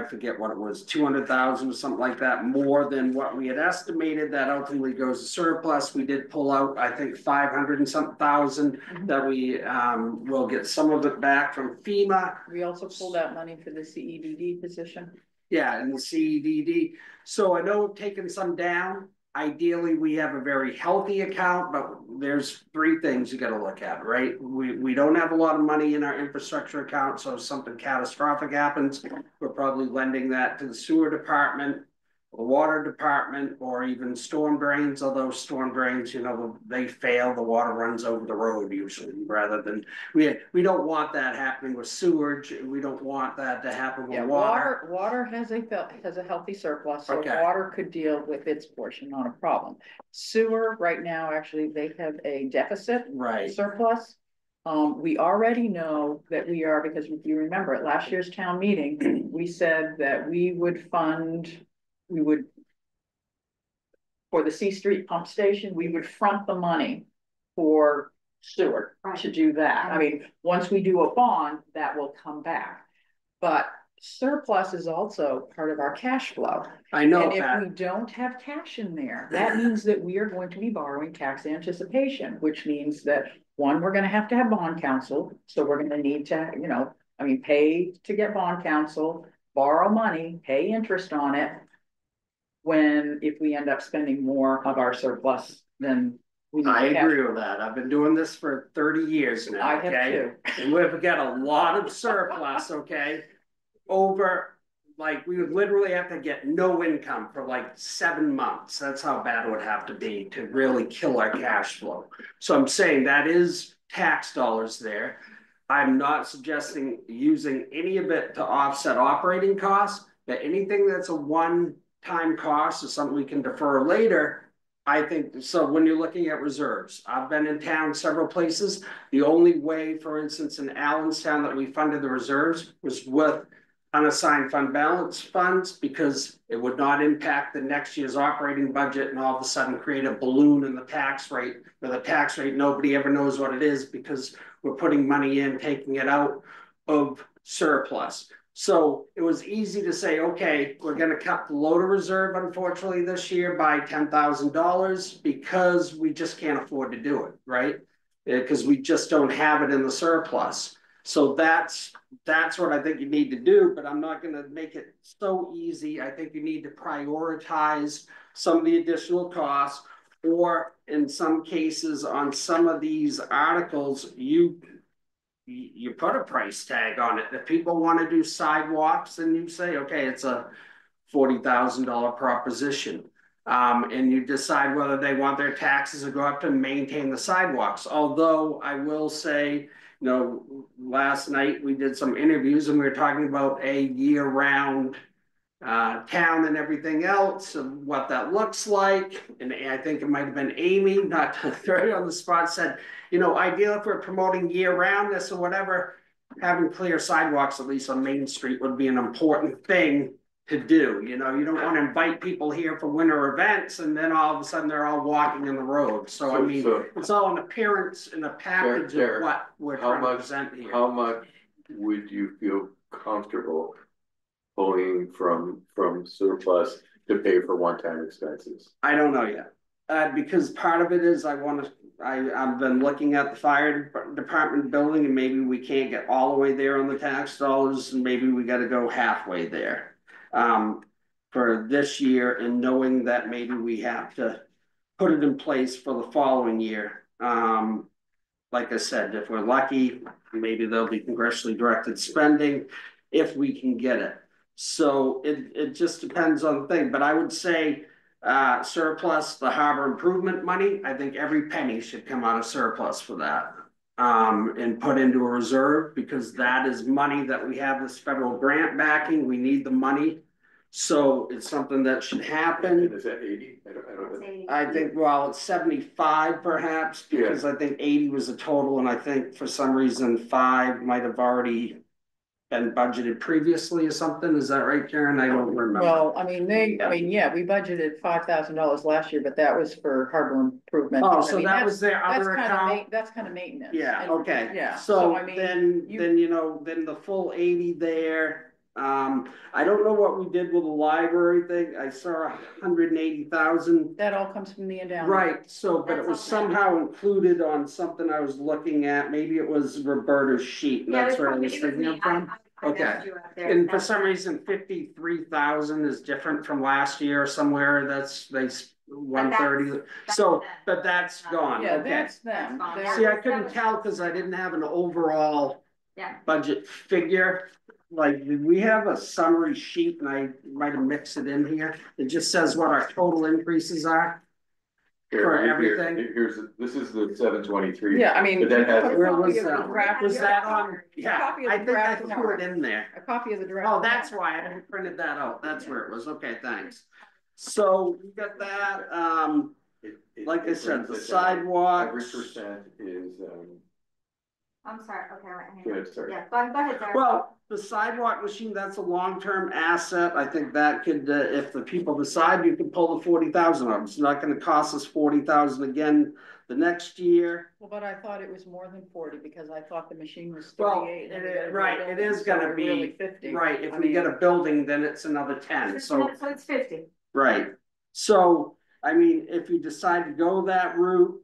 forget what it was, 200,000 or something like that, more than what we had estimated. That ultimately goes to surplus. We did pull out, I think, 500 and something thousand that we will get some of it back from FEMA. We also pulled out money for the CEDD position. Yeah, and the CEDD. So I know we've taken some down. Ideally, we have a very healthy account, but there's three things you got to look at, right? We don't have a lot of money in our infrastructure account, so if something catastrophic happens, we're probably lending that to the sewer department, the water department, or even storm drains. Although storm drains, you know, they fail, the water runs over the road usually, rather than we don't want that happening with sewage. We don't want that to happen with water. Water has a healthy surplus, so okay. Water could deal with its portion, not a problem. Sewer right now, actually, they have a deficit surplus. We already know that we are, because if you remember at last year's town meeting, we said that we would for the C Street pump station, we would front the money for sewer to do that. I mean, once we do a bond, that will come back. But surplus is also part of our cash flow. I know. And if we don't have cash in there, that means that we are going to be borrowing tax anticipation, which means that one, we're going to have bond counsel. So we're going to need to, you know, I mean, pay to get bond counsel, borrow money, pay interest on it. If we end up spending more of our surplus than I agree with that. I've been doing this for 30 years now. I have too. And we've got a lot of surplus, okay? Over, like, we would literally have to get no income for like 7 months. That's how bad it would have to be to really kill our cash flow. So I'm saying that is tax dollars there. I'm not suggesting using any of it to offset operating costs, but anything that's a one-time cost is something we can defer later. I think so. When you're looking at reserves, I've been in town several places. The only way, for instance, in Allenstown that we funded the reserves was with unassigned fund balance funds, because it would not impact the next year's operating budget and all of a sudden create a balloon in the tax rate. Where the tax rate, nobody ever knows what it is because we're putting money in, taking it out of surplus. So it was easy to say, okay, we're going to cut the loader reserve, unfortunately, this year by $10,000 because we just can't afford to do it, right? Because we just don't have it in the surplus. So that's what I think you need to do, but I'm not going to make it so easy. I think you need to prioritize some of the additional costs, or in some cases on some of these articles, you put a price tag on it. If people want to do sidewalks, and you say, okay, it's a $40,000 proposition. And you decide whether they want their taxes to go up to maintain the sidewalks. Although I will say, you know, last night we did some interviews and we were talking about a year-round town and everything else, and what that looks like. And I think it might have been Amy, not to throw you on the spot, said, you know, ideal if we're promoting year-roundness or whatever, having clear sidewalks, at least on Main Street, would be an important thing to do. You know, you don't want to invite people here for winter events and then all of a sudden they're all walking in the road. So I mean, it's all an appearance and a package of what we're trying to present here. How much would you feel comfortable pulling from surplus to pay for one-time expenses? I don't know yet, because part of it is I've been looking at the fire department building, and maybe we can't get all the way there on the tax dollars, and maybe we got to go halfway there for this year, and knowing that maybe we have to put it in place for the following year. Like I said, if we're lucky, maybe there'll be congressionally directed spending if we can get it. So it just depends on the thing, but I would say surplus, the harbor improvement money, I think every penny should come out of surplus for that, and put into a reserve, because that is money that we have this federal grant backing. We need the money. So it's something that should happen. Is that 80? I don't know. I think, well, it's 75 perhaps, because I think 80 was the total, and I think for some reason 5 might have already been budgeted previously or something. Is that right, Karen? I don't remember. Well, I mean, yeah, we budgeted $5,000 last year, but that was for harbor improvement. Oh, so that was their other account? That's kind of maintenance. Yeah, okay. Yeah. So I mean, then you know, then the full 80 there. I don't know what we did with the library thing. I saw 180,000. That all comes from the endowment. Right, so, but it was somehow included on something I was looking at. Maybe it was Roberta's sheet. That's where I was thinking of from. Okay, and for some reason 53,000 is different from last year somewhere. That's 130. So, but that's gone. Yeah, okay. That's them. See, I couldn't tell because I didn't have an overall budget figure. Like, we have a summary sheet, and I might have mixed it in here. It just says what our total increases are for everything. This is the 723. Yeah, I mean, but that has, where was that on? Yeah, I think I threw it in there. A copy of the draft. Oh, that's why I didn't printed that out. That's where it was. Okay, thanks. So you got that. Like I said, the sidewalks. Every percent is. I'm sorry. Okay, right. Good, sorry. Yeah, go ahead, Derek. Well, the sidewalk machine, that's a long-term asset. I think that could, if the people decide, you can pull the 40,000 of them. It's not going to cost us 40,000 again the next year. Well, but I thought it was more than 40 because I thought the machine was 38. Well, it is going to be really 50. Right. If we get a building, then it's another 10. So it's 50. Right. So, I mean, if you decide to go that route,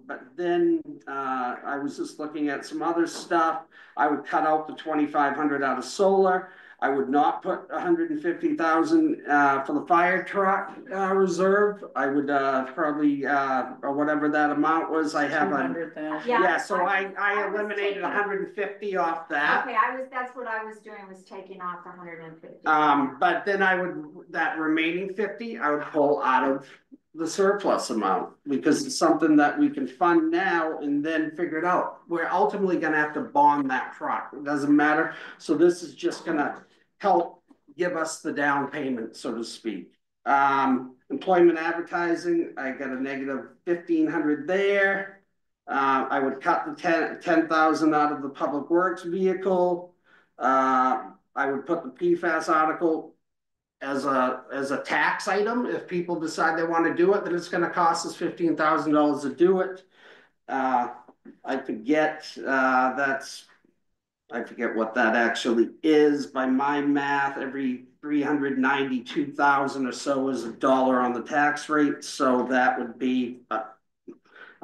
but then I was just looking at some other stuff. I would cut out the 2,500 out of solar. I would not put 150,000 for the fire truck reserve. I would probably or whatever that amount was. I have so I eliminated 150 off that. Okay, that's what I was doing, was taking off 150. But then I would, that remaining 50 I would pull out of the surplus amount, because it's something that we can fund now and then figure it out. We're ultimately going to have to bond that truck. It doesn't matter. So this is just going to help give us the down payment, so to speak. Employment advertising, I got a negative 1,500 there. I would cut the 10,000 out of the public works vehicle. I would put the PFAS article as a tax item. If people decide they want to do it, then it's going to cost us $15,000 to do it. I forget I forget what that actually is. By my math, every 392,000 or so is $1 on the tax rate. So that would be I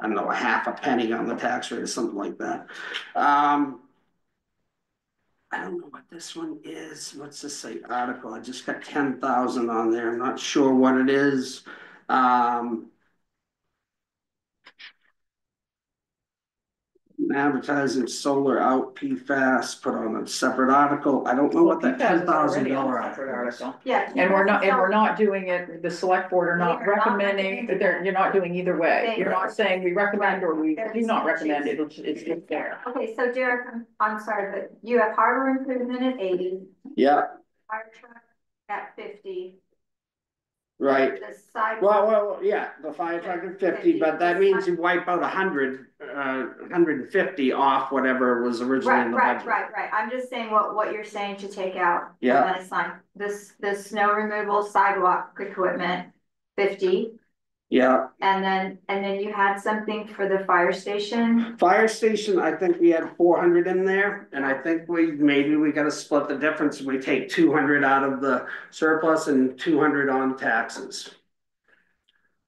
don't know, a half a penny on the tax rate or something like that. I don't know what this one is. What's this say? Article. I just got 10,000 on there. I'm not sure what it is. advertising solar out PFAS, put on a separate article. I don't know what that $10,000 article. Yeah. And we're not doing it, the select board are not recommending, you're not doing either way. You're not saying we recommend or we do not recommend it, it's just there. Okay, so Derek, I'm sorry, but you have harbor improvement at 80. Yeah. Fire truck at 50. Right. The sidewalk. Well, yeah, the fire truck at 50, but that means you wipe out 150 off whatever was originally in the budget. Right. I'm just saying what you're saying to take out. Yeah. And then it's like this snow removal sidewalk equipment, 50. Yeah. And then you had something for the fire station. Fire station, I think we had 400 in there, and I think maybe we gotta split the difference. We take 200 out of the surplus and 200 on taxes.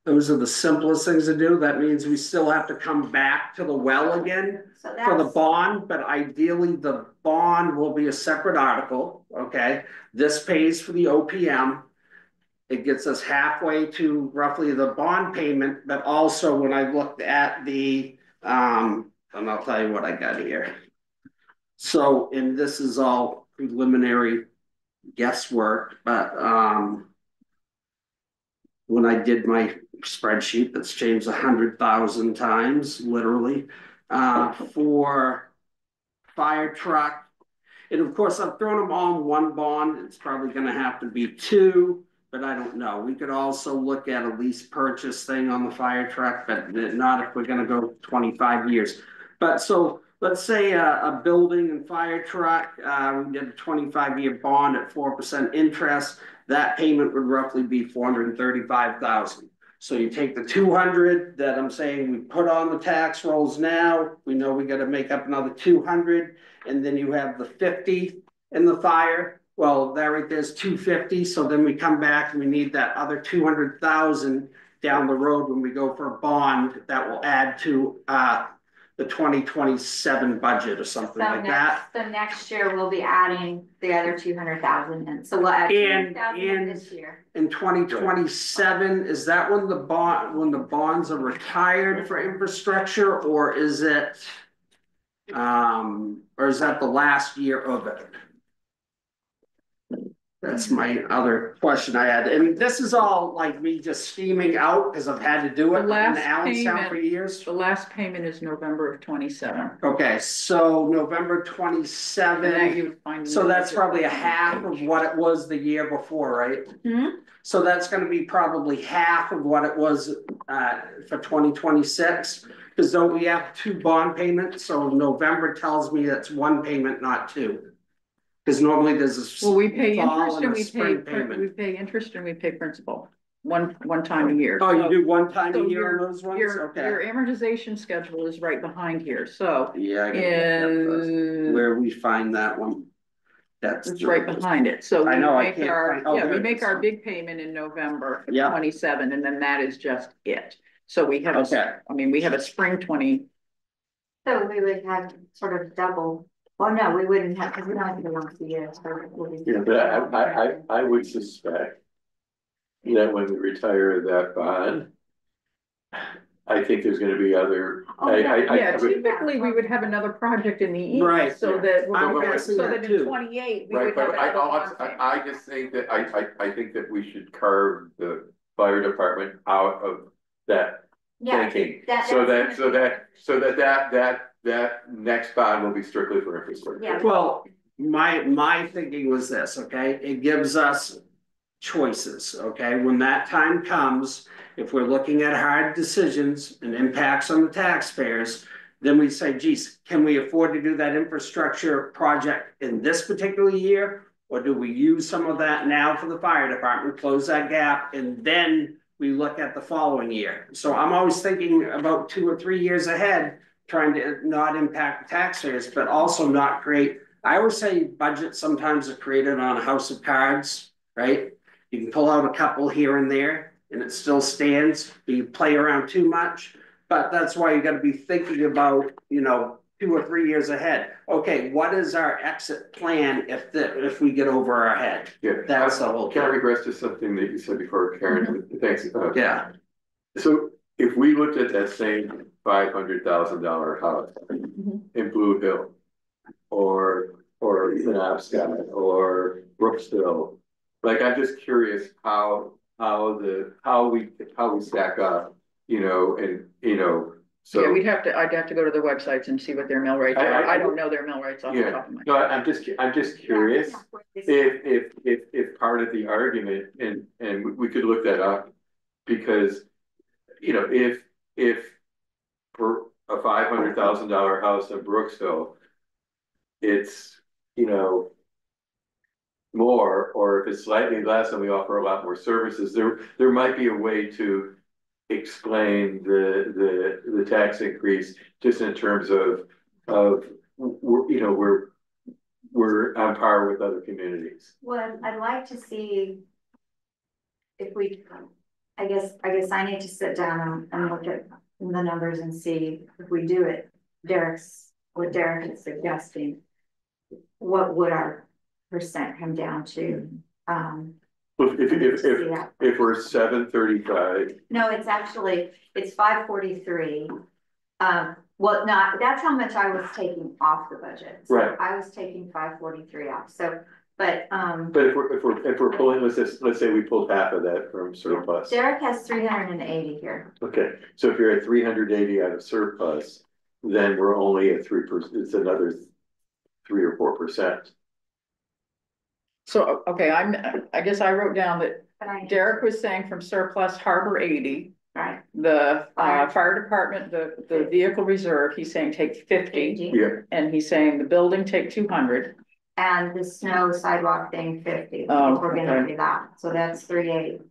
Those are the simplest things to do. That means we still have to come back to the well again for the bond, but ideally the bond will be a separate article, okay? This pays for the OPM. It gets us halfway to roughly the bond payment, but also when I looked at the, and I'll tell you what I got here. So, and this is all preliminary guesswork, but when I did my spreadsheet that's changed 100,000 times, literally, for fire truck. And of course, I've thrown them all in one bond. It's probably going to have to be two. But I don't know. We could also look at a lease purchase thing on the fire truck, but not if we're gonna go 25 years. But so let's say a building and fire truck, we did a 25-year bond at 4% interest. That payment would roughly be $435,000. So you take the 200 that I'm saying we put on the tax rolls now. We know we got to make up another 200, and then you have the 50 in the fire. Well, that right there's 250. So then we come back and we need that other 200,000 down the road when we go for a bond that will add to the 2027 budget or something like that. So next year we'll be adding the other 200,000 in. So we'll add 200,000 in this year. In 2027, is that when the bonds are retired for infrastructure, or is it or is that the last year of it? That's my other question I had. And this is all like me just scheming out because I've had to do it in Allenstown for years. The last payment is November of 27. Okay, so November 27. So that's probably a half of what it was the year before, right? Mm-hmm. So that's going to be probably half of what it was for 2026. Because don't we have 2 bond payments? So November tells me that's 1 payment, not 2. Because normally there's a we pay interest and we pay interest and we pay principal one time a year. Oh, so, you do one time a year on those ones? Your amortization schedule is right behind here. So yeah, where we find that one. It's right behind it. So I know we make our big payment in November 27, and then that is just it. So we have we have a spring 20. So we would have sort of double. Well, no, we wouldn't have, because we don't have to go once a year. Yeah, but I would suspect that when we retire that bond, I think there's going to be other. Typically we would have another project in the east, right? So that in 28 we would have I just think that I think that we should carve the fire department out of that thinking, so that next bond will be strictly for infrastructure. Yeah. Well, my thinking was this, okay? It gives us choices, okay? When that time comes, if we're looking at hard decisions and impacts on the taxpayers, then we say, geez, can we afford to do that infrastructure project in this particular year? Or do we use some of that now for the fire department, close that gap, and then we look at the following year? So I'm always thinking about 2 or 3 years ahead, trying to not impact the taxpayers, but also not create. I always say budgets sometimes are created on a house of cards, right? You can pull out a couple here and there and it still stands. You play around too much, but that's why you got to be thinking about, 2 or 3 years ahead. Okay, what is our exit plan if we get over our head? Yeah, that's the whole. Can I regress to something that you said before, Karen? Thanks. Yeah. So if we looked at that same $500,000 house in Blue Hill or Penobscot or Brooksville. Like, I'm just curious how we stack up, so. Yeah, I'd have to go to the websites and see what their mill rates are. I don't know their mill rates off the top of my head. No, I'm just curious if part of the argument, and we could look that up, because, if for a $500,000 house in Brooksville, it's, more, or if it's slightly less and we offer a lot more services, there might be a way to explain the tax increase just in terms of we're on par with other communities. Well, I'd like to see if we, I guess I need to sit down and look at the numbers and see if we do it. What Derek is suggesting, what would our percent come down to? If we're 735. No, it's 543. Well, that's how much I was taking off the budget. So right. I was taking 543 off. So, but if we're pulling, let's say we pulled half of that from surplus. Derek has 380 here. Okay, so if you're at 380 out of surplus, then we're only at 3%. It's another 3 or 4%. So, okay, I guess I wrote down that Derek was saying from surplus harbor 80. Right. The fire department, the vehicle reserve, he's saying take 50. Yeah. And he's saying the building take 200. And the snow sidewalk thing 50. Oh, we're gonna do that. So that's 380.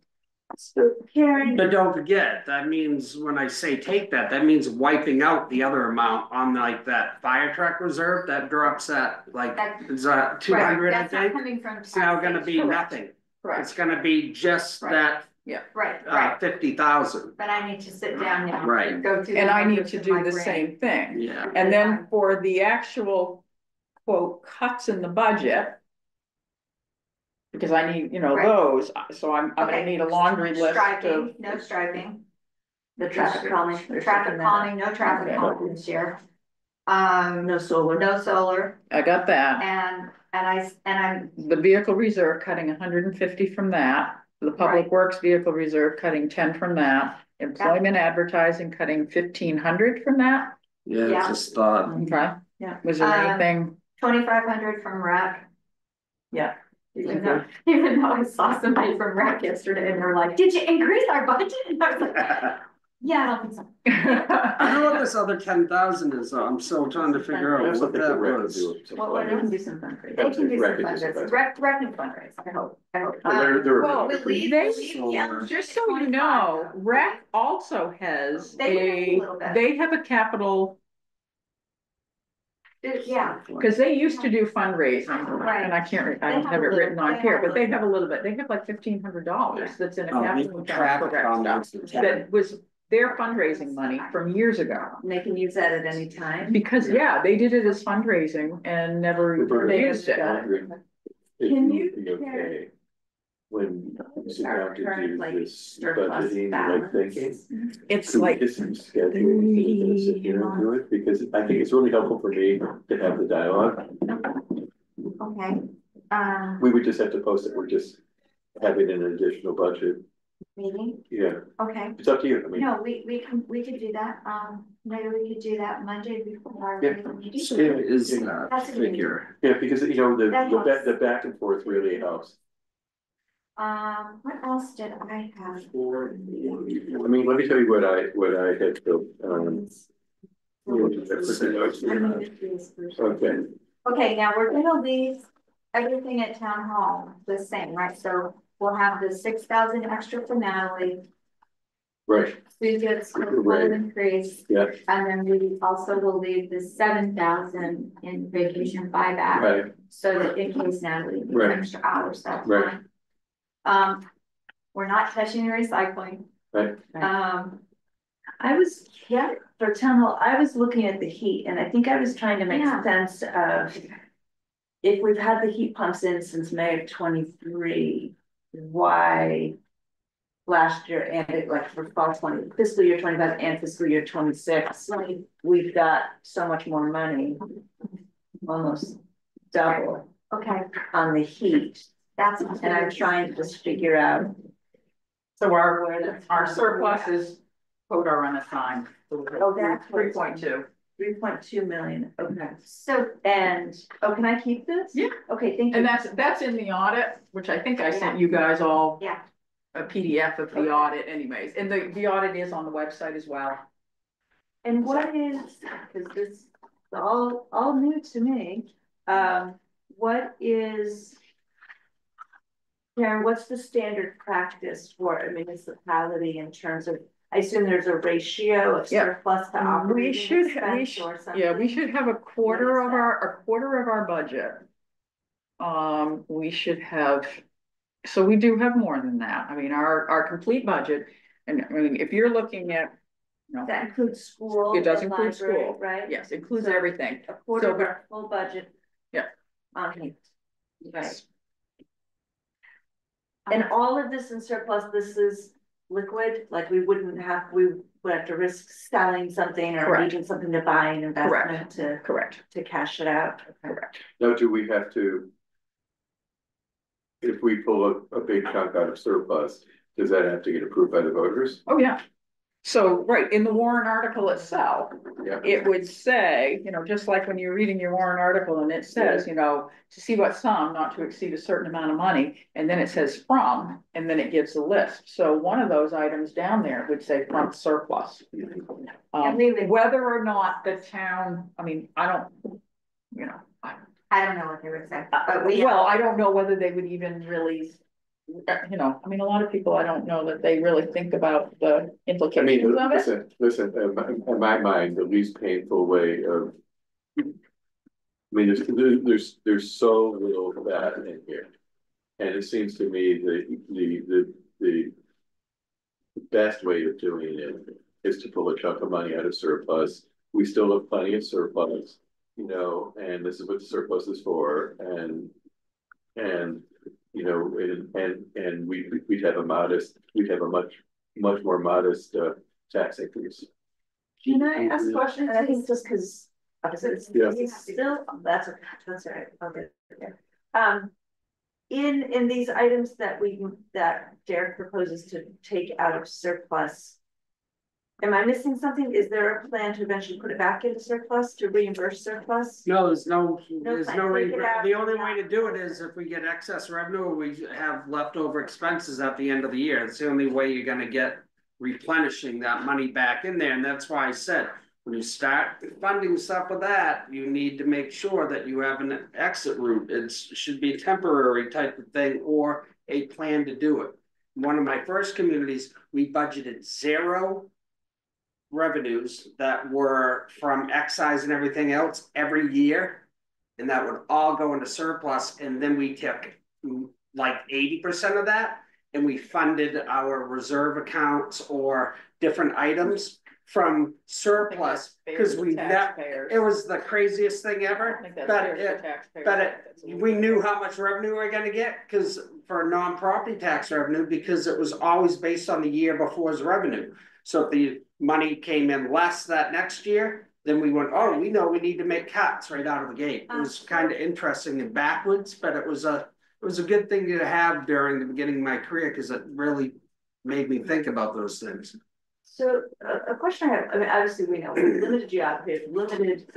Karen. But don't forget, that means when I say take that means wiping out the other amount on like that fire truck reserve that drops at like, is that 200, right. I That's think? not coming from it's now gonna be nothing. Right. It's gonna be just that. Yeah. Right. 50,000. But I need to sit down now. Right. And go through. And I need to do the same thing. Yeah. And then for the actual quote cuts in the budget, because I need, those, so I'm gonna need a laundry list of. No striping. The traffic calming. No traffic calming this year. No solar. No solar. I got that. And I'm. The vehicle reserve cutting 150 from that. The public works vehicle reserve cutting 10 from that. Employment advertising cutting 1,500 from that. Yeah. Just thought. Okay. Yeah. Was there anything? 2,500 from rec. Yeah. Even though I saw somebody from rec yesterday and they're like, did you increase our budget? And I was like, yeah, I don't think so. I don't know what this other 10,000 is. I'm still trying to figure out what that was. Well, they can do some fundraising. They can do some fundraising. Rec and fundraise. I hope. Well, they just so you know, rec also has they have a capital. Yeah, because they used to do fundraising, right. And I don't have it written on here, but they have a little bit. They have like $1,500 that's in a capital account for rec stuff. That was their fundraising money from years ago. And they can use that at any time. Because they did it as fundraising and never used it. Can you okay when you sit down to do like this budgeting, like thinking, it's like just some scheduling, sit here and do it, because I think it's really helpful for me to have the dialogue. okay. We would just have to post it. We're just having an additional budget. Meeting? Yeah. Okay. It's up to you. I mean, no, we could do that. Maybe we could do that Monday before our regular meeting. So is That's a good figure. yeah, because the back and forth really helps. What else did I have? I mean, let me tell you what I had built. Okay. Okay, now we're gonna leave everything at town hall the same, right? So we'll have the 6,000 extra for Natalie. Right. We get a Right. increase. Yeah. And then we also will leave the 7,000 in vacation buyback. Right. So that in case Natalie needs Right. extra hours, that's Right. fine. We're not touching the recycling. Right. For town hall, I was looking at the heat and I think I was trying to make sense of if we've had the heat pumps in since May of 23, why last year and it, like for fall fiscal year 25 and fiscal year 26, we've got so much more money, almost double. Okay, On the heat. And I'm trying to just figure out. So our surplus is quote our unassigned. Oh, that's 3.2. 3.2 million, okay. so, And, oh, can I keep this? Yeah. Okay, thank you. And that's in the audit, which I think I sent you guys all. Yeah. A PDF of the audit anyways, and the audit is on the website as well. And what is, because this is all new to me, what is, Karen, what's the standard practice for a municipality in terms of, I assume there's a ratio of surplus to operating expense or something? Yeah, we should have a quarter of our budget. We should have, so we do have more than that. I mean, our complete budget, and I mean, if you're looking at, you know, that includes school. It does include library, school, right? Yes, includes everything. A quarter of our full budget. Yeah. On heat. Right. Yes. And all of this in surplus, this is liquid, like we would have to risk selling something or needing something to buy an investment to cash it out. Correct. Now, do we have to, if we pull a big chunk out of surplus, does that have to get approved by the voters? Oh, yeah. So, right, in the warrant article itself, it would say, you know, just like when you're reading your warrant article and it says, you know, to see what sum not to exceed a certain amount of money, and then it says from, and then it gives a list. So one of those items down there would say from surplus. Whether or not the town, I mean, I don't, you know. I don't know what they would say, but well, I don't know whether they would even really, you know, I mean, a lot of people, I don't know that they really think about the implications of it. Listen, in my mind, the least painful way of, I mean, there's so little of that in here. And it seems to me the best way of doing it is to pull a chunk of money out of surplus. We still have plenty of surplus, you know, and this is what the surplus is for, and you know, and we'd have a much more modest tax increase. Can I ask a question? And I think just because still that's right. Okay. In these items that Derek proposes to take out of surplus, am I missing something? Is there a plan to eventually put it back into surplus to reimburse surplus? No, there's no the only way to do it is if we get excess revenue, we have leftover expenses at the end of the year. It's the only way you're gonna get replenishing that money back in there. And that's why I said, when you start funding stuff with that, you need to make sure that you have an exit route. It should be a temporary type of thing or a plan to do it. One of my first communities, we budgeted 0 revenues that were from excise and everything else every year, and that would all go into surplus, and then we took like 80% of that and we funded our reserve accounts or different items from surplus because it was the craziest thing ever. We knew how much revenue we were going to get because for non-property tax revenue, because it was always based on the year before's revenue. So if the money came in less that next year, then we went, oh, we know we need to make cuts right out of the gate. It was kind of interesting and backwards, but it was a good thing to have during the beginning of my career because it really made me think about those things. So a question I have, I mean, obviously we know limited geography, limited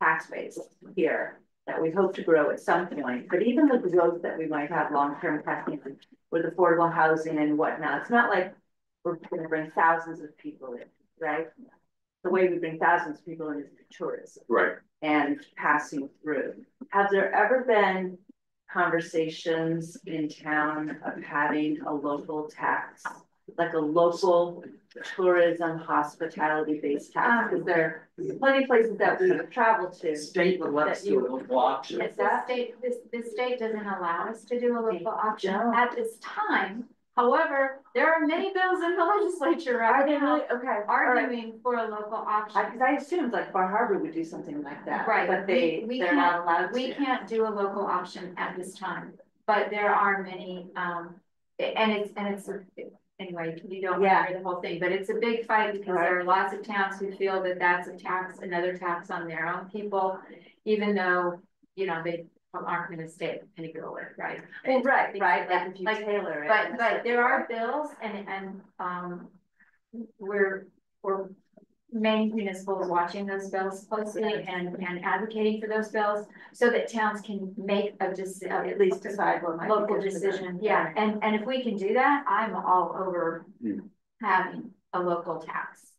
tax base here that we hope to grow at some point, but even the growth that we might have long-term Castine with affordable housing and whatnot, it's not like we're going to bring thousands of people in, right? The way we bring thousands of people in is tourism. Right. And passing through. Have there ever been conversations in town of having a local tax, like a local tourism hospitality based tax? Because there are plenty of places that we have traveled to. State would let us do a local auction. The state doesn't allow us to do a local auction at this time. However, there are many bills in the legislature right now arguing for a local auction. Because I assumed like Bar Harbor would do something like that, right? But they're not allowed to. We can't do a local auction at this time, but there are many, and anyway, you don't want to hear the whole thing, but it's a big fight because there are lots of towns who feel that that's a tax, another tax on their own people, even though, you know, they aren't gonna stay at Pennyville, right? Well, right, Like, Taylor. but there are bills and, we're many municipals watching those bills closely and advocating for those bills so that towns can make a at least decide what might be local good for them. decision. Yeah, and if we can do that, I'm all over having a local tax.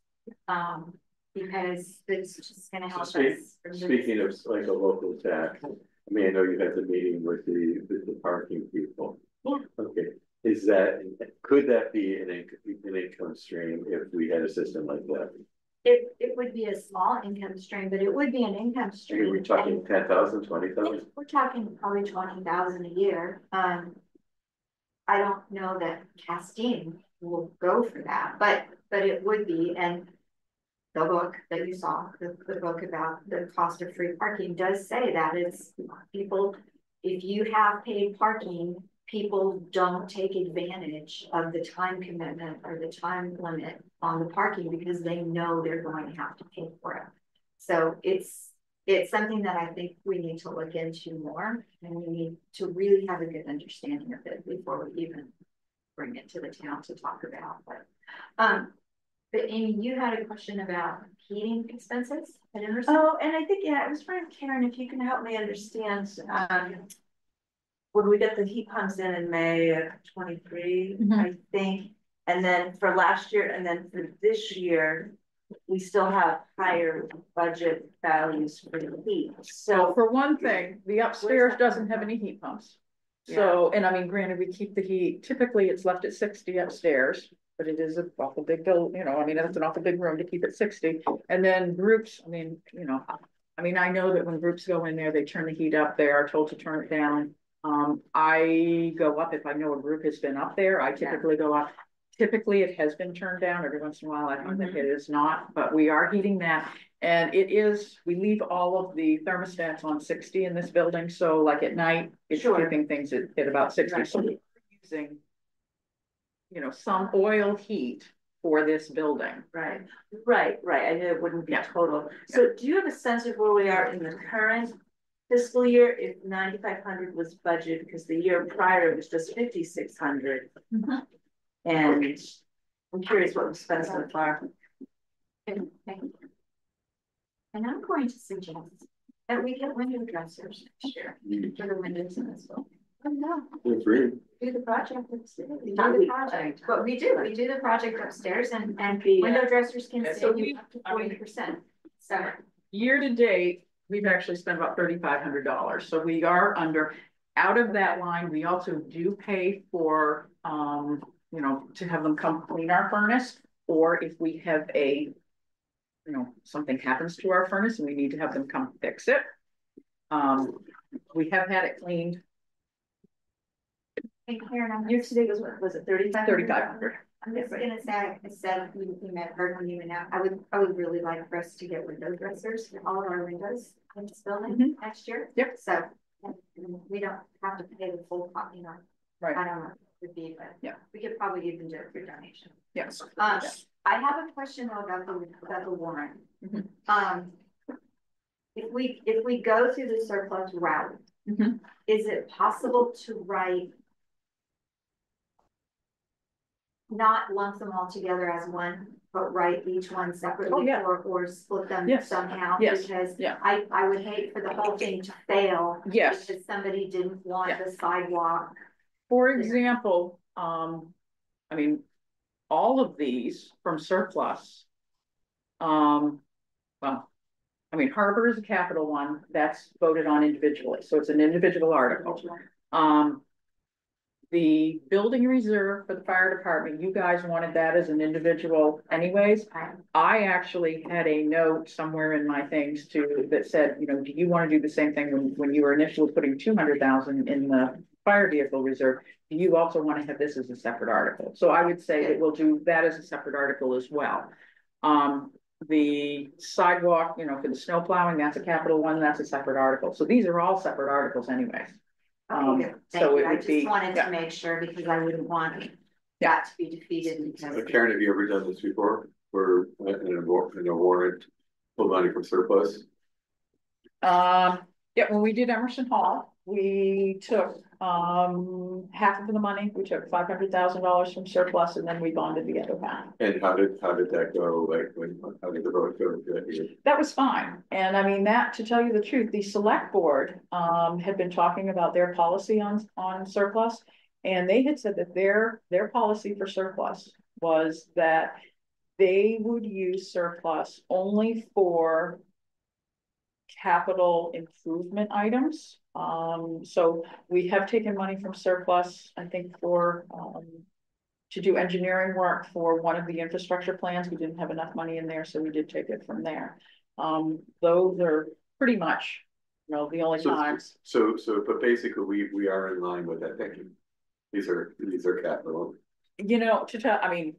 Because it's just gonna help us. Speaking of like a local tax, I mean, I know you had the meeting with the parking people. Yeah. Okay, could that be an income stream if we had a system like that? It would be a small income stream, but it would be an income stream. We're talking 10,000, 20,000? We're talking probably 20,000 a year. I don't know that Castine will go for that, but it would be, and the book that you saw, the book about the cost of free parking does say that it's people, if you have paid parking, people don't take advantage of the time commitment or the time limit on the parking because they know they're going to have to pay for it. So it's something that I think we need to look into more, and we need to really have a good understanding of it before we even bring it to the town to talk about. But Amy, you had a question about heating expenses at Emerson? Oh, and I think, I was trying, Karen, if you can help me understand, when we get the heat pumps in May of 23, I think, and then for last year, and then for this year, we still have higher budget values for the heat. So for one thing, the upstairs doesn't have any heat pumps. So, and I mean, granted, we keep the heat, typically it's left at 60 upstairs, but it is an awful big build, you know, I mean, that's an awful big room to keep it 60. And then groups, I mean, you know, I know that when groups go in there, they turn the heat up, they are told to turn it down. I go up if I know a group has been up there, I typically go up. Typically it has been turned down every once in a while. I find that it is not, but we are heating that. And it is, we leave all of the thermostats on 60 in this building. So like at night, it's keeping things at about 60. Right. So we're using, you know, some oil heat for this building. Right. I knew it wouldn't be total. So do you have a sense of where we are in the current fiscal year if 9,500 was budgeted, because the year prior it was just 5,600, and I'm curious what was spent so far. And I'm going to suggest that we get window dressers next year for the windows in this building. Oh no, do the project upstairs. But we do the project upstairs, and window dressers can save you up to 40%. So year to date, we've actually spent about $3,500. So we are under. Out of that line, we also do pay for, you know, to have them come clean our furnace, or if we have a, you know, something happens to our furnace and we need to have them come fix it. We have had it cleaned. Hey, Karen, year to date was it 3,500? I'm just gonna say, I said we met her when you went out. I would really like for us to get window dressers for all of our windows in this building next year. Yep. So we don't have to pay the full copy on. Right. I don't know. Would be, but yeah, we could probably even do it for donation. Yes. I have a question though about the warrant. If we go through the surplus route, is it possible to write, not lump them all together as one, but write each one separately or split them somehow? Because I would hate for the whole thing to fail because somebody didn't want the sidewalk. For example, I mean, all of these from surplus, well, I mean, harbor is a capital one that's voted on individually. So it's an individual article. The building reserve for the fire department, you guys wanted that as an individual anyways. I actually had a note somewhere in my things too that said, you know, do you want to do the same thing when you were initially putting 200,000 in the fire vehicle reserve? Do you also want to have this as a separate article? So I would say that we'll do that as a separate article as well. The sidewalk, you know, for the snow plowing, that's a capital one, that's a separate article. So these are all separate articles anyways. Okay, so I just wanted to make sure because I wouldn't want got to be defeated because. Karen, have you ever done this before, where in a warrant, pull money from surplus? Yeah, when we did Emerson Hall, we took half of the money, we took $500,000 from surplus, and then we bonded the other half. And how did that go? Like, how did the vote go? That was fine, and I mean, that, to tell you the truth, the select board had been talking about their policy on surplus, and they had said that their policy for surplus was that they would use surplus only for capital improvement items. So we have taken money from surplus, I think, for to do engineering work for one of the infrastructure plans. We didn't have enough money in there, so we did take it from there. Those are pretty much, you know, the only times. So, but basically, we are in line with that thinking. These are capital. You know, to tell, I mean,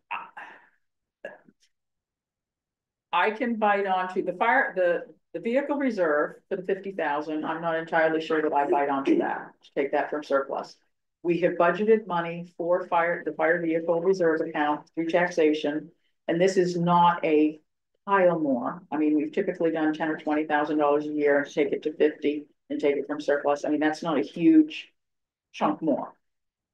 I can bite onto the vehicle reserve for the 50,000. I'm not entirely sure that I bite onto that, to take that from surplus. We have budgeted money for the fire vehicle reserve account through taxation. And this is not a pile more. I mean, we've typically done $10,000 or $20,000 a year and take it to 50 and take it from surplus. I mean, that's not a huge chunk more.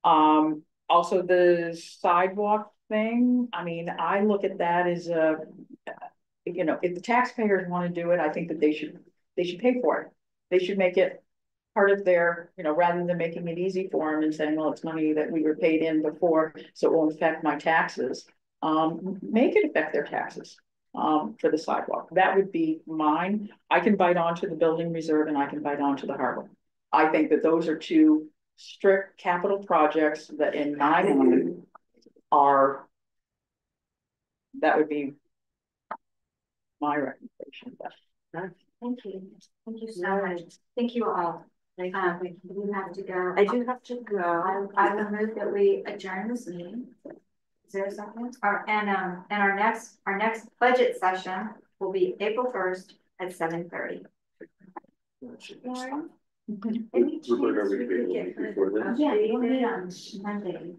Also the sidewalk thing. I mean, I look at that as a, you know, if the taxpayers want to do it, I think that they should pay for it. They should make it part of their, you know, rather than making it easy for them and saying, well, it's money that we were paid in before, so it won't affect my taxes. Make it affect their taxes for the sidewalk. That would be mine. I can bite onto the building reserve and I can bite onto the harbor. I think that those are two strict capital projects that in my mind are, that would be my recommendation. Thank you. Thank you so much. Thank you all. You have to go. I do have to go. I will move that we adjourn this meeting. Is there a second? And our next budget session will be April 1st at 7:30. Yeah, you'll meet on Monday.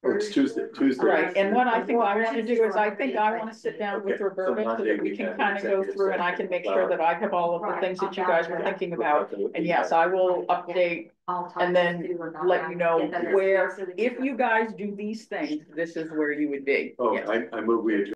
Oh, it's Tuesday. Right, and what I think I want to do is I think I want to sit down with Roberta so that we can kind of go through and I can make sure that I have all of the things that you guys were thinking about. And yes, I will update and then let you know where, if you guys do these things, this is where you would be. Oh, yes. I move we adjourn.